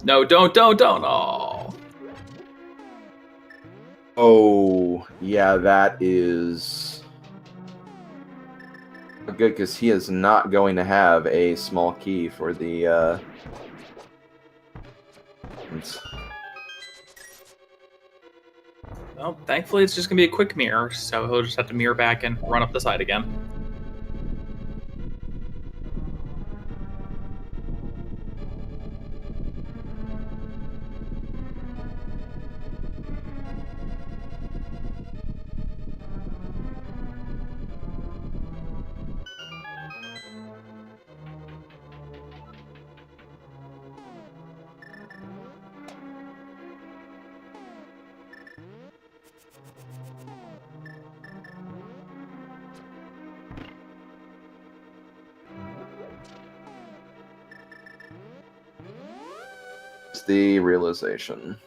No, don't! Oh. Oh, yeah, that is good, because he is not going to have a small key for the, Well, thankfully it's just going to be a quick mirror, so he'll just have to mirror back and run up the side again. the realization.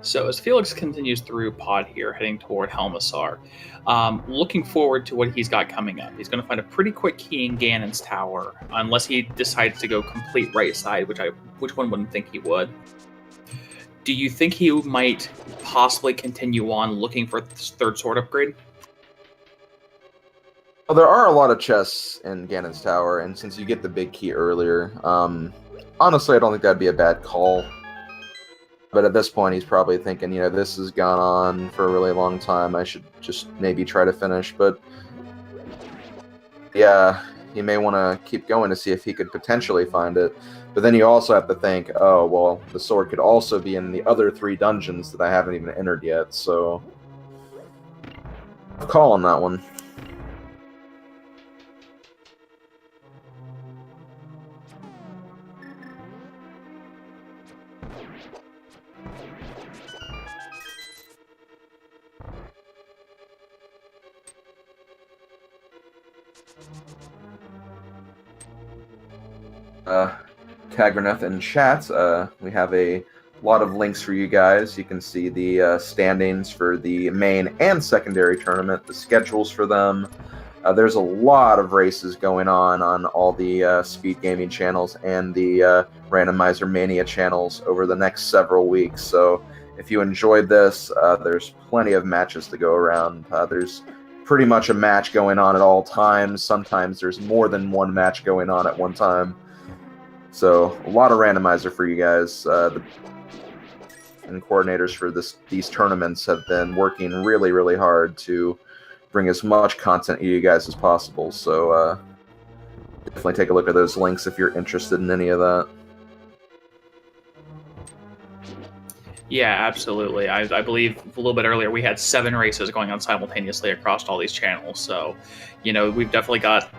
So as Felix continues through Pod here, heading toward Helmassar, looking forward to what he's got coming up. He's going to find a pretty quick key in Ganon's Tower, unless he decides to go complete right side, which one wouldn't think he would. Do you think he might possibly continue on looking for this third sword upgrade? Well, there are a lot of chests in Ganon's Tower, and since you get the big key earlier, honestly, I don't think that'd be a bad call. But at this point, he's probably thinking, you know, this has gone on for a really long time. I should just maybe try to finish. But yeah, he may want to keep going to see if he could potentially find it. But then you also have to think, oh, well, the sword could also be in the other 3 dungeons that I haven't even entered yet. So, call on that one. Kagranath in chat, we have a lot of links for you guys. You can see the standings for the main and secondary tournament, the schedules for them. There's a lot of races going on all the Speed Gaming channels and the Randomizer Mania channels over the next several weeks. So if you enjoyed this, there's plenty of matches to go around. There's pretty much a match going on at all times. Sometimes there's more than one match going on at one time. So, a lot of randomizer for you guys. and coordinators for these tournaments have been working really, really hard to bring as much content to you guys as possible. So definitely take a look at those links if you're interested in any of that. Yeah, absolutely. I believe a little bit earlier we had 7 races going on simultaneously across all these channels. So, we've definitely got,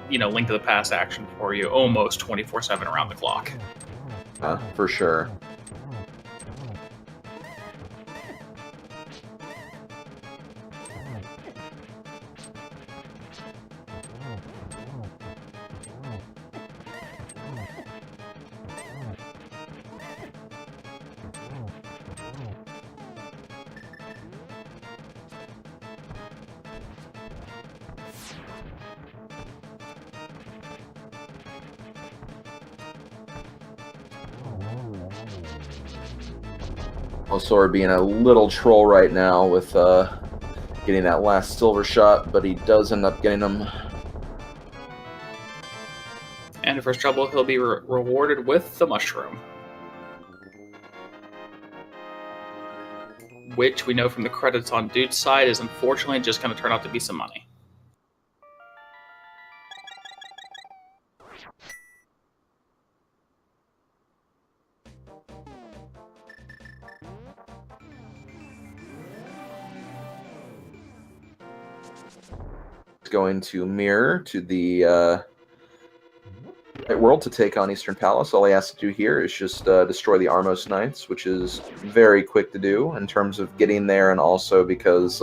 Link to the Past action for you almost 24/7 around the clock. For sure. Also, we're being a little troll right now with getting that last silver shot, but he does end up getting them. And if there's trouble, he'll be rewarded with the mushroom. Which we know from the credits on Dude's side is unfortunately just going to turn out to be some money. Going to mirror to the right world to take on Eastern Palace. All he has to do here is just destroy the Armos Knights, which is very quick to do in terms of getting there, and also because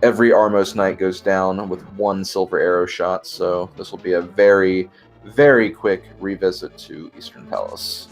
every Armos Knight goes down with 1 silver arrow shot, so this will be a very, very quick revisit to Eastern Palace.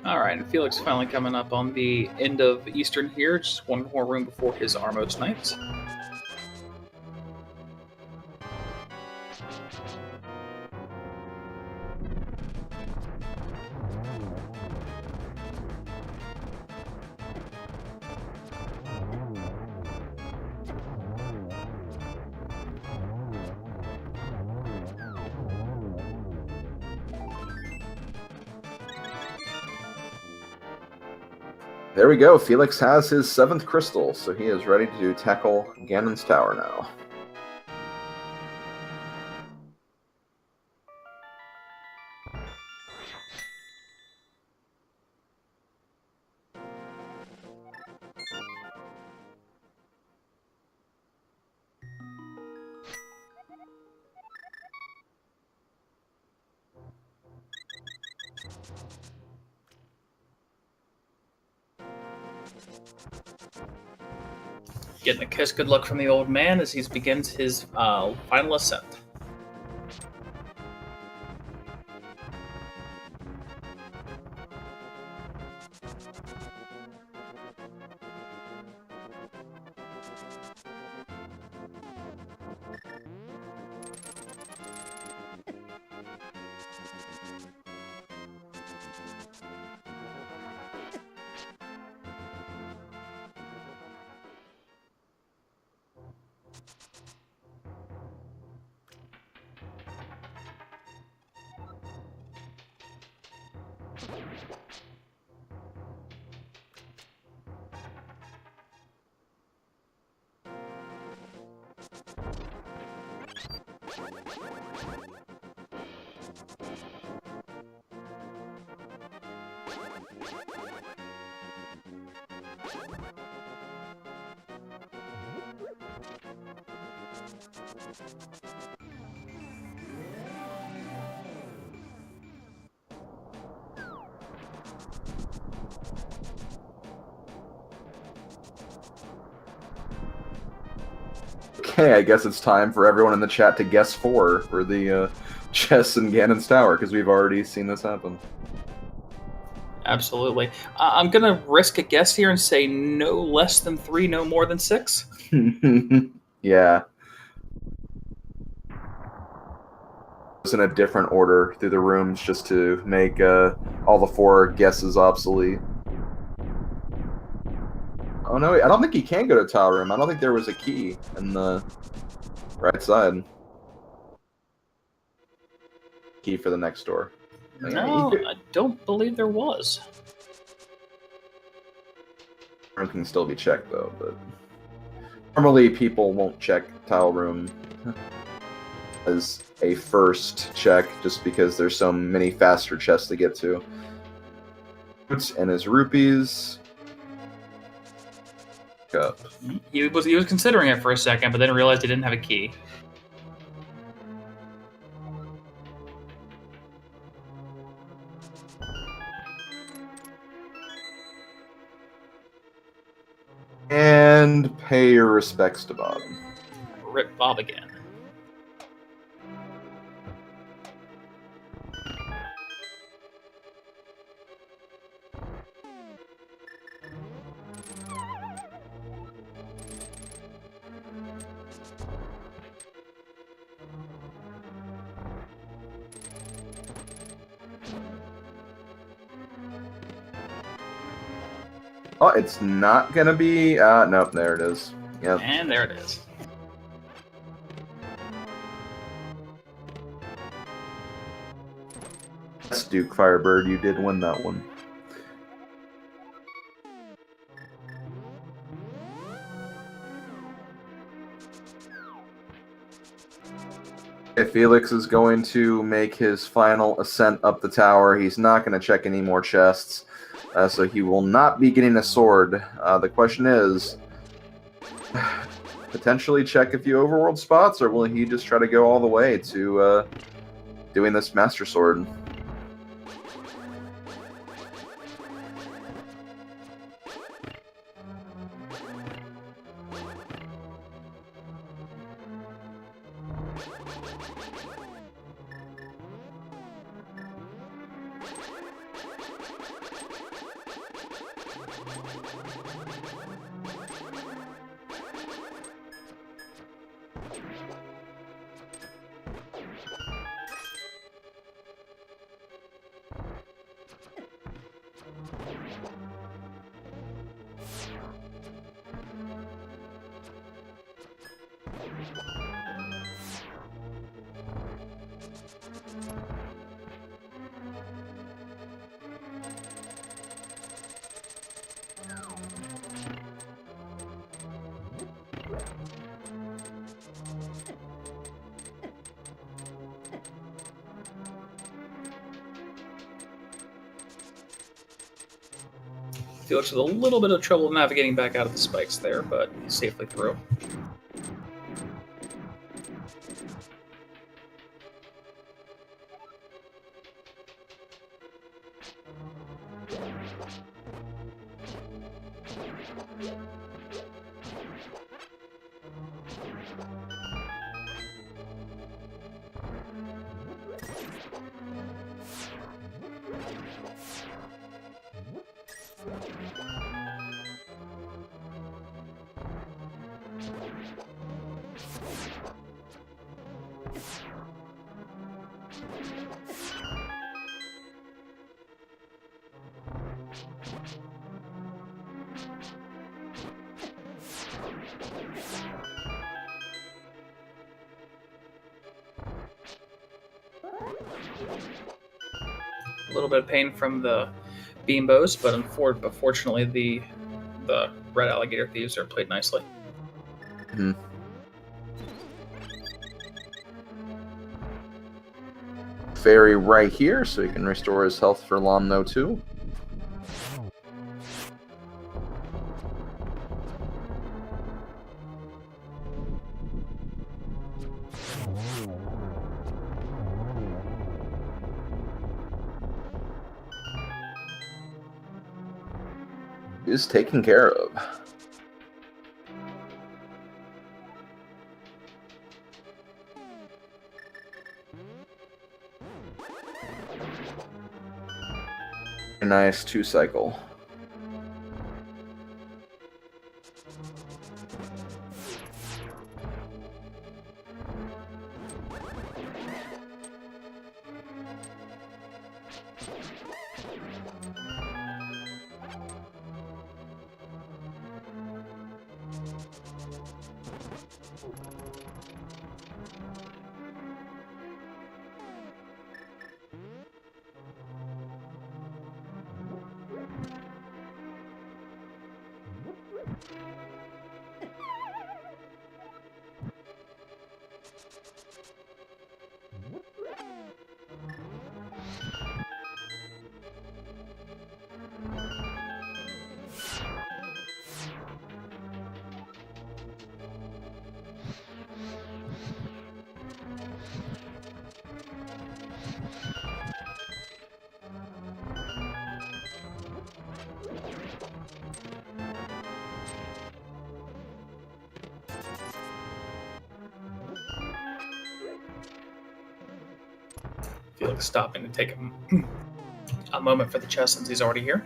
Alright, and Felix finally coming up on the end of Eastern here, just one more room before his Armos Knights. There we go. Felix has his 7th crystal, so he is ready to tackle Ganon's Tower now. Getting a kiss good luck from the old man as he begins his final ascent. Okay, I guess it's time for everyone in the chat to guess 4 for the chess in Ganon's Tower, because we've already seen this happen. Absolutely. I'm going to risk a guess here and say no less than 3, no more than 6. Yeah. It's in a different order through the rooms just to make all the 4 guesses obsolete. Oh no, I don't think he can go to Tower Room. I don't think there was a key in the right side. Key for the next door. No, I don't believe there was. Room can still be checked though, but normally people won't check Tower Room as a first check just because there's so many faster chests to get to. And his rupees. Up. He was considering it for a second, but then realized he didn't have a key. And pay your respects to Bob. Rip Bob again. Oh, it's not gonna be. Nope, there it is. Yep. And there it is. Yes, Duke Firebird, you did win that one. If Felix is going to make his final ascent up the tower, he's not going to check any more chests. So he will not be getting a sword. The question is, potentially check a few overworld spots, or will he just try to go all the way to doing this Master Sword? Felix with a little bit of trouble navigating back out of the spikes there, but safely through. A little bit of pain from the beam bows, but unfortunately the red alligator thieves are played nicely. Mm-hmm. Fairy right here, so he can restore his health for Lomno too. is taken care of. A nice 2-cycle. Felix stopping to take a moment for the chest since he's already here.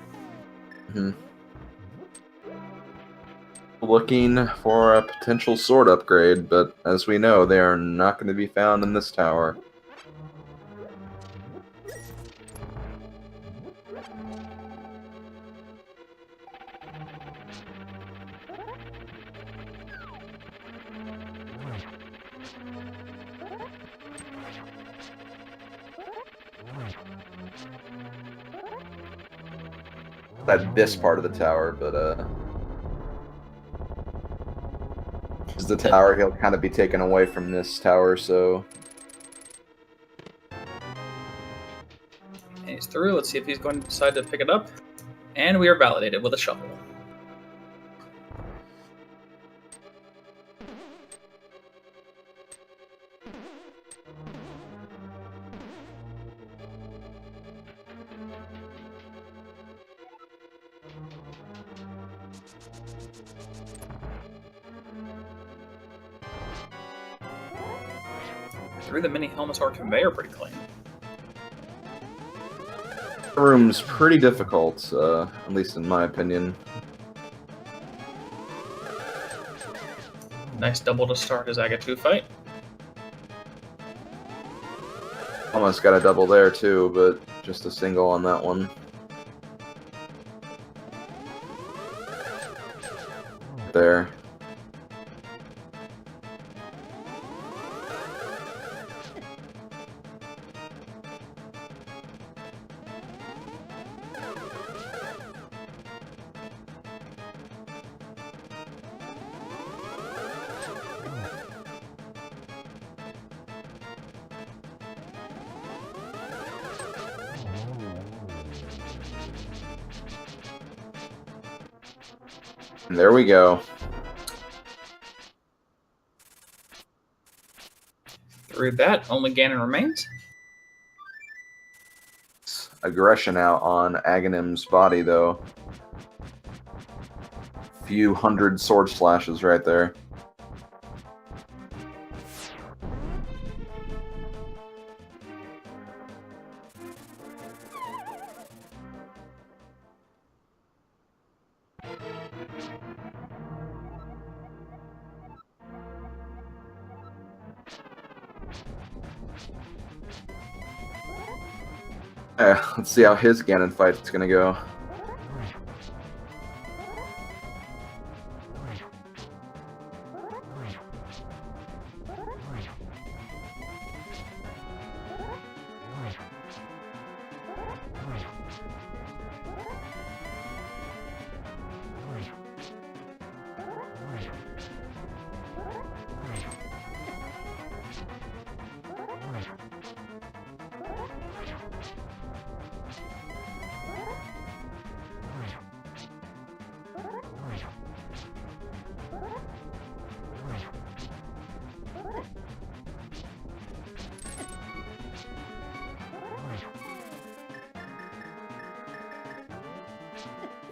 Looking for a potential sword upgrade, but as we know, they are not going to be found in this tower. At this part of the tower, but is the tower he'll kind of be taken away from this tower, so And he's through. Let's see if he's going to decide to pick it up. And we are validated with a shovel. Through the mini Helmosaur conveyor pretty clean. the room's pretty difficult, at least in my opinion. Nice double to start his Aga 2 fight. Almost got a double there too, but just a single on that one. There. And there we go. Through that, only Ganon remains. Aggression out on Aghanim's body, though. Few hundred sword slashes right there. Let's see how his Ganon fight's gonna go.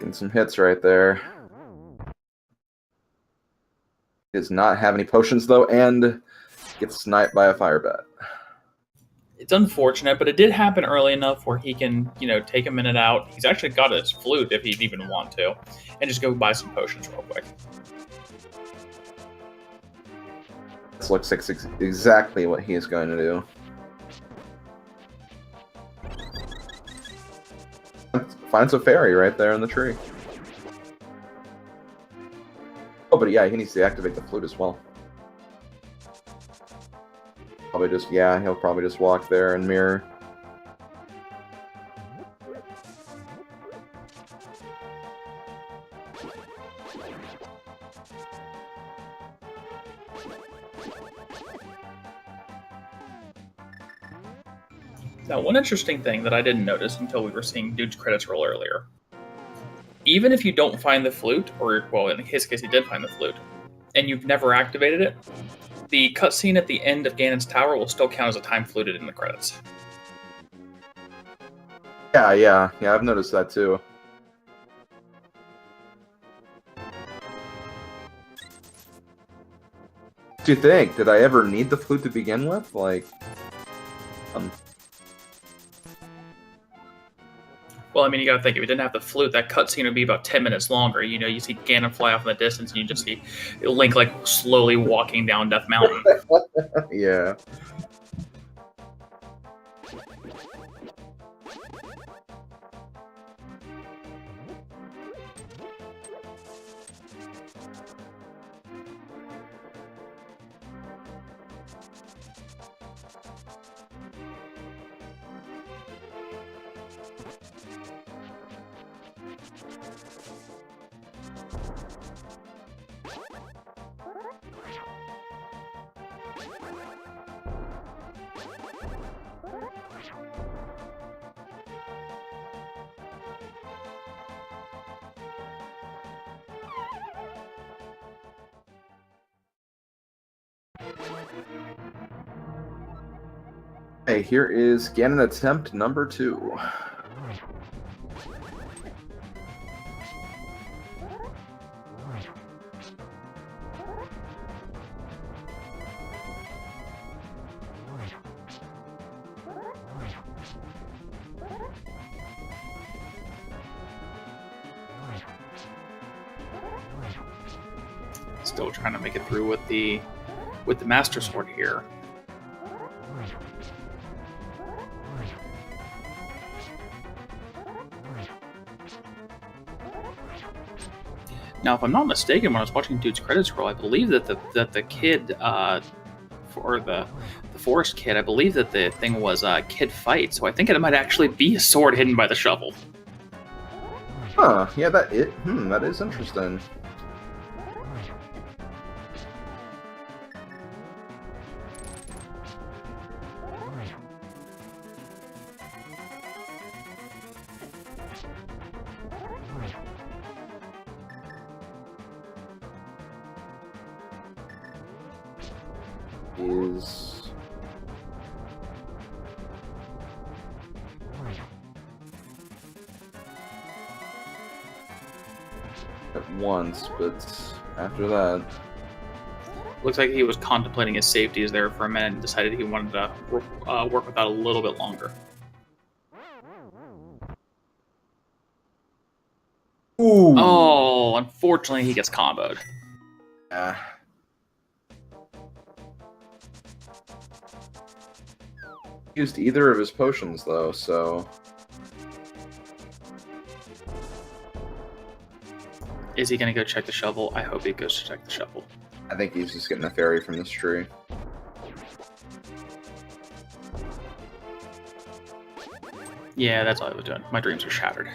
Getting some hits right there. He does not have any potions, though, and gets sniped by a fire bat. It's unfortunate, but it did happen early enough where he can, take a minute out. He's actually got his flute if he'd even want to, and just go buy some potions real quick. This looks like exactly what he is going to do. Finds a fairy right there in the tree. Oh, but yeah, he needs to activate the flute as well. Probably just, yeah, he'll probably just walk there and mirror. Now, one interesting thing that I didn't notice until we were seeing Dude's credits roll earlier. Even if you don't find the flute, or, well, in his case, he did find the flute, and you've never activated it, the cutscene at the end of Ganon's Tower will still count as a time fluted in the credits. Yeah, I've noticed that too. What do you think? Did I ever need the flute to begin with? Like, Well, I mean, you gotta think, if you didn't have the flute, that cutscene would be about 10 minutes longer. You see Ganon fly off in the distance, and you just see Link, slowly walking down Death Mountain. Yeah. Hey, here is Ganon attempt number 2. Still trying to make it through with the Master Sword here. Now, if I'm not mistaken, when I was watching Dude's credits roll, I believe that the kid, or the forest kid, I believe that the thing was kid fight. So I think it might actually be a sword hidden by the shovel. Huh? Yeah, that is interesting. Is at once, but after that, looks like he was contemplating his safety there for a minute and decided he wanted to work with that a little bit longer. ooh, Oh, unfortunately, he gets comboed. yeah. Used either of his potions though, so Is he going to go check the shovel? I hope he goes to check the shovel. I think he's just getting a fairy from this tree. Yeah, that's all I was doing. My dreams are shattered.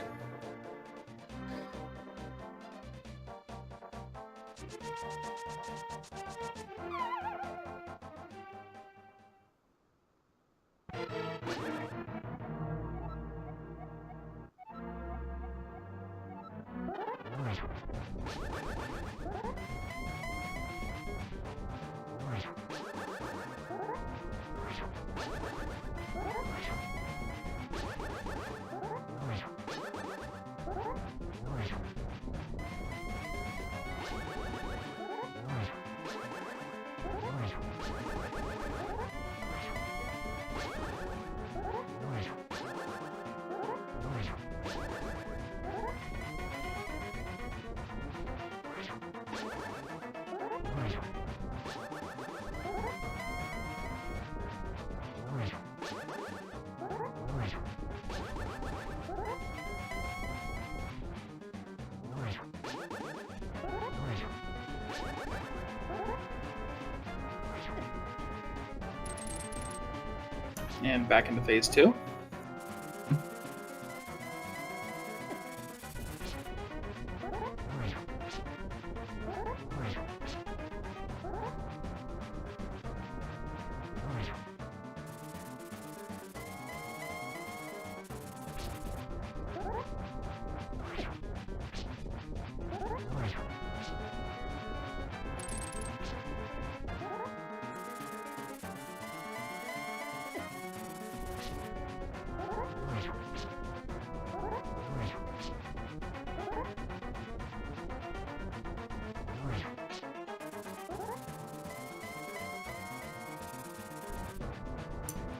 And back into phase 2.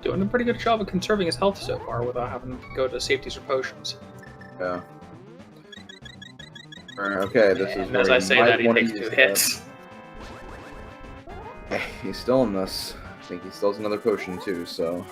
Doing a pretty good job of conserving his health so far without having to go to safeties or potions. Yeah. Okay, this is And where as I you say might that, he wanna takes use 2 that. hits. Okay, he's still in this. I think he still has another potion too, so...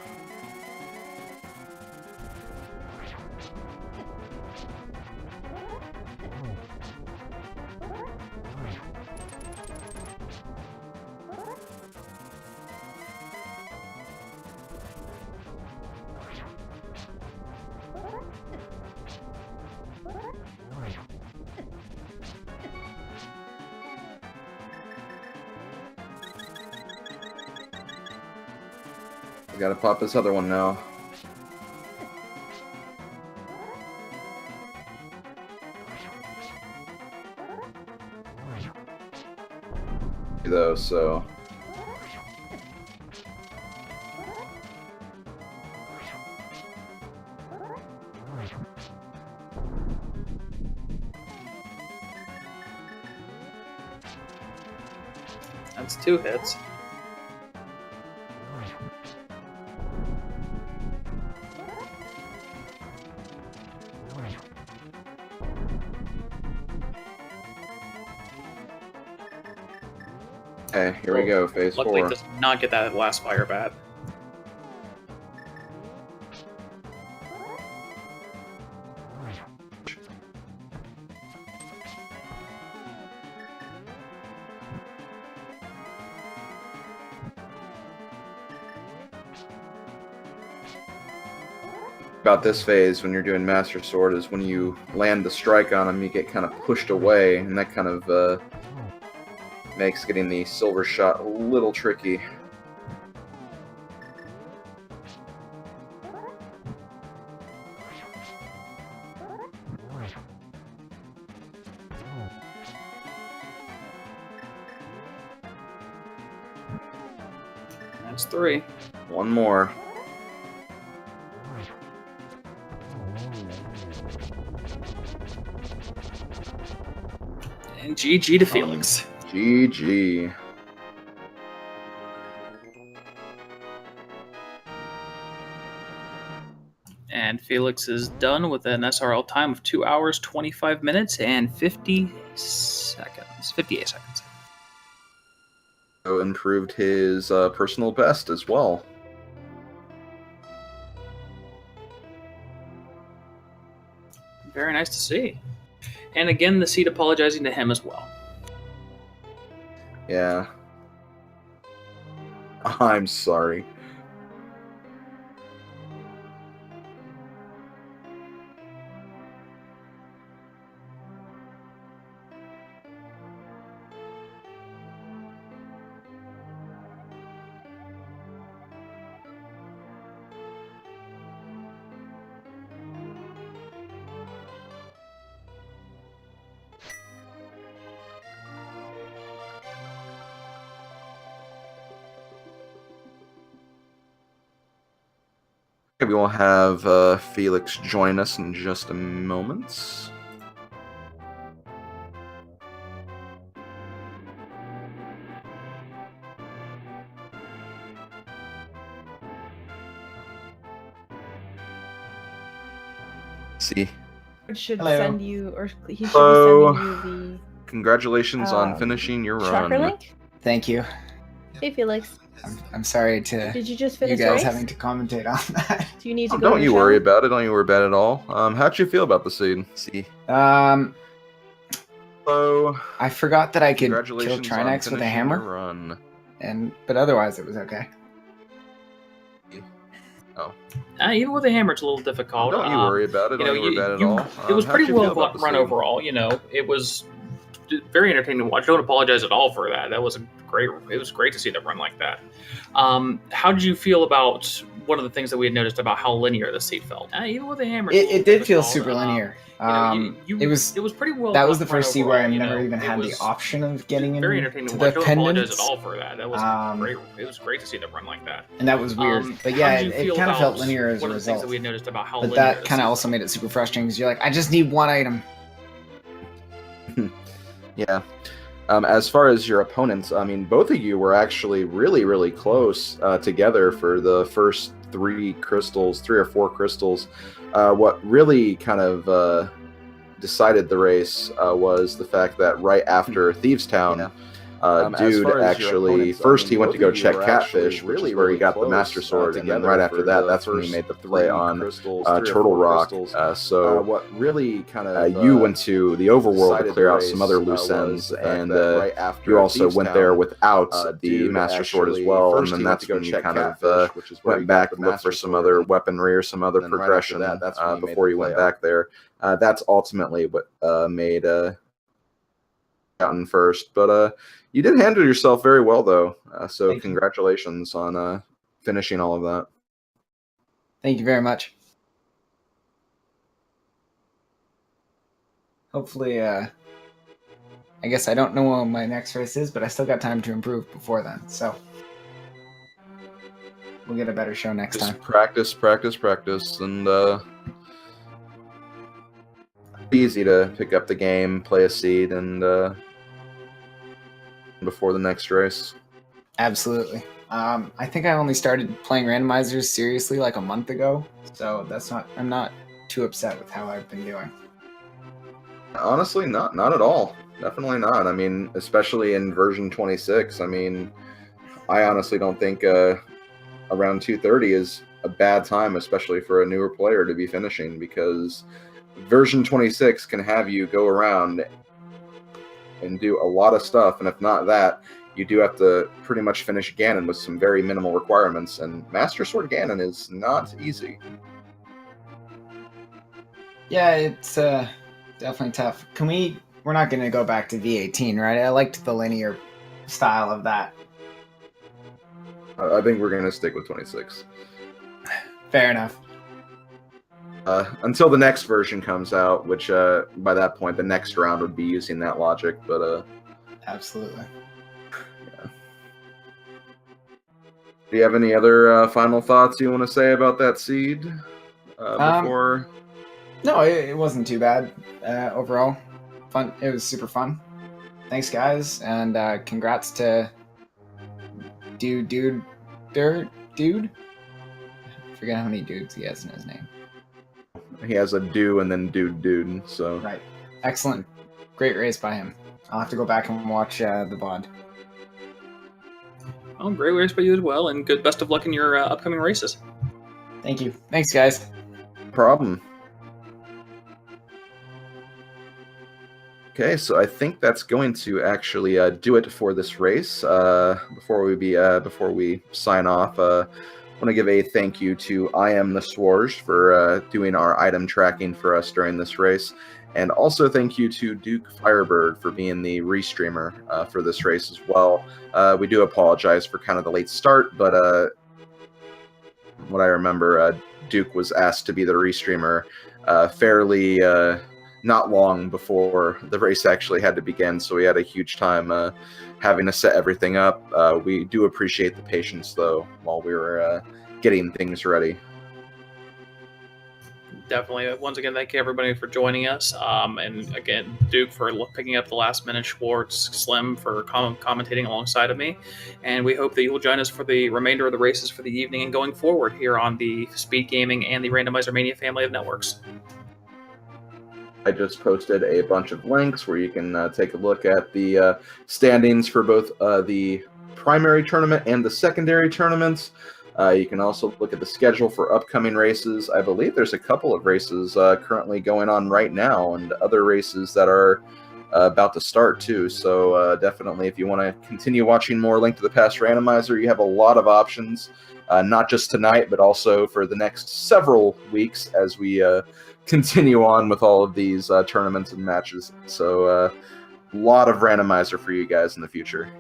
I gotta pop this other one now. Though, so... That's 2 hits. Okay, here we go, phase Luckily, 4. it does not get that last fire bat. About this phase, when you're doing Master Sword, is when you land the strike on him, you get kind of pushed away, and that kind of makes getting the silver shot a little tricky. That's 3. One more. And GG to Felix. GG. And Felix is done with an SRL time of 2 hours, 25 minutes, and 50 seconds. 58 seconds. So improved his personal best as well. Very nice to see. And again, the seed apologizing to him as well. Yeah. I'm sorry. We will have Felix join us in just a moment. See. should Hello. send you, or he should Hello. be sending you Congratulations on Um, finishing your the tracker run. link. Thank you. Hey, Felix. I'm sorry to Did you just you finish the guys race? having to commentate on that. Do you need to go Don't to you the worry shower? about it. Don't you worry about it at all. How'd you feel about the seed? See. So, I forgot that I could kill congratulations on Trinex with a finishing your hammer, run. but otherwise it was okay. Even with a hammer, it's a little difficult. Don't you worry about it. You Don't know, you worry about it at all. it was How'd pretty you feel well about the run seed? overall. You know, it was very entertaining to watch. Don't apologize at all for that. That was great. It was great to see that run like that. How did you feel about one of the things that we had noticed about how linear the seat felt? Even with a hammer, it's a little It did feel difficult. super linear. It was pretty well. That was the run first seed where I overall, you never know. even It had the was option of getting very into entertaining to the watch. Don't apologize at pendants, all for that. That was great. It was great to see that run like that. and that was weird. But how yeah, did you it feel kind of felt about linear as a one of the things result. that we had noticed about how But linear that the kind of seat also felt. made it super frustrating because you're like, I just need one item. Yeah. As far as your opponents, I mean, both of you were actually really, really close together for the first three or four crystals. What really kind of decided the race was the fact that right after Thieves Town, Dude actually first he went to go check Catfish, which is where he got the Master Sword, and then right after that, that's when he made the play on Turtle Rock. So what really kind of you went to the overworld to clear out some other loose ends, and you also went there without the Master Sword as well, and then that's when you kind of went back and looked for some other weaponry or some other progression before you went back there. That's ultimately what made gotten first, but you did handle yourself very well, though. So Thank you. congratulations on finishing all of that. Thank you very much. Hopefully, I guess I don't know when my next race is, but I still got time to improve before then. So we'll get a better show next Just time. practice, and easy to pick up the game, play a seed, and before the next race. Absolutely. I think I only started playing randomizers seriously like a month ago, so I'm not too upset with how I've been doing. Honestly, not at all. Definitely not. I mean, especially in version 26. I mean, I honestly don't think around 230 is a bad time, especially for a newer player to be finishing, because version 26 can have you go around and do a lot of stuff, and if not that, you do have to pretty much finish Ganon with some very minimal requirements, and Master Sword Ganon is not easy. Yeah, it's definitely tough. We're not going to go back to V18, right? I liked the linear style of that. I think we're going to stick with 26. Fair enough. Until the next version comes out, which by that point, the next round would be using that logic, but Absolutely. yeah. Do you have any other final thoughts you want to say about that seed before? No, it wasn't too bad overall. Fun. It was super fun. Thanks, guys, and congrats to DududeDude. I forget how many dudes he has in his name. He has a do and then DududeDude, so Right. Excellent. Great race by him. I'll have to go back and watch the VOD. Well, great race by you as well, and good. Best of luck in your upcoming races. Thank you. Thanks, guys. no problem. Okay, so I think that's going to actually do it for this race. Before we sign off, I want to give a thank you to I Am the Swarge for doing our item tracking for us during this race, and also thank you to Duke Firebird for being the restreamer for this race as well. We do apologize for kind of the late start, but what I remember, Duke was asked to be the restreamer fairly not long before the race actually had to begin, so we had a huge time having to set everything up. We do appreciate the patience, though, while we were getting things ready. Definitely. Once again, thank you everybody for joining us. And again, Duke for picking up the last minute, Schwartz, Slim for commentating alongside of me. And we hope that you will join us for the remainder of the races for the evening and going forward here on the Speed Gaming and the Randomizer Mania family of networks. I just posted a bunch of links where you can take a look at the standings for both the primary tournament and the secondary tournaments. You can also look at the schedule for upcoming races. I believe there's a couple of races currently going on right now, and other races that are about to start too. So definitely, if you want to continue watching more Link to the Past Randomizer, you have a lot of options, not just tonight, but also for the next several weeks as we continue on with all of these tournaments and matches. So a lot of Randomizer for you guys in the future.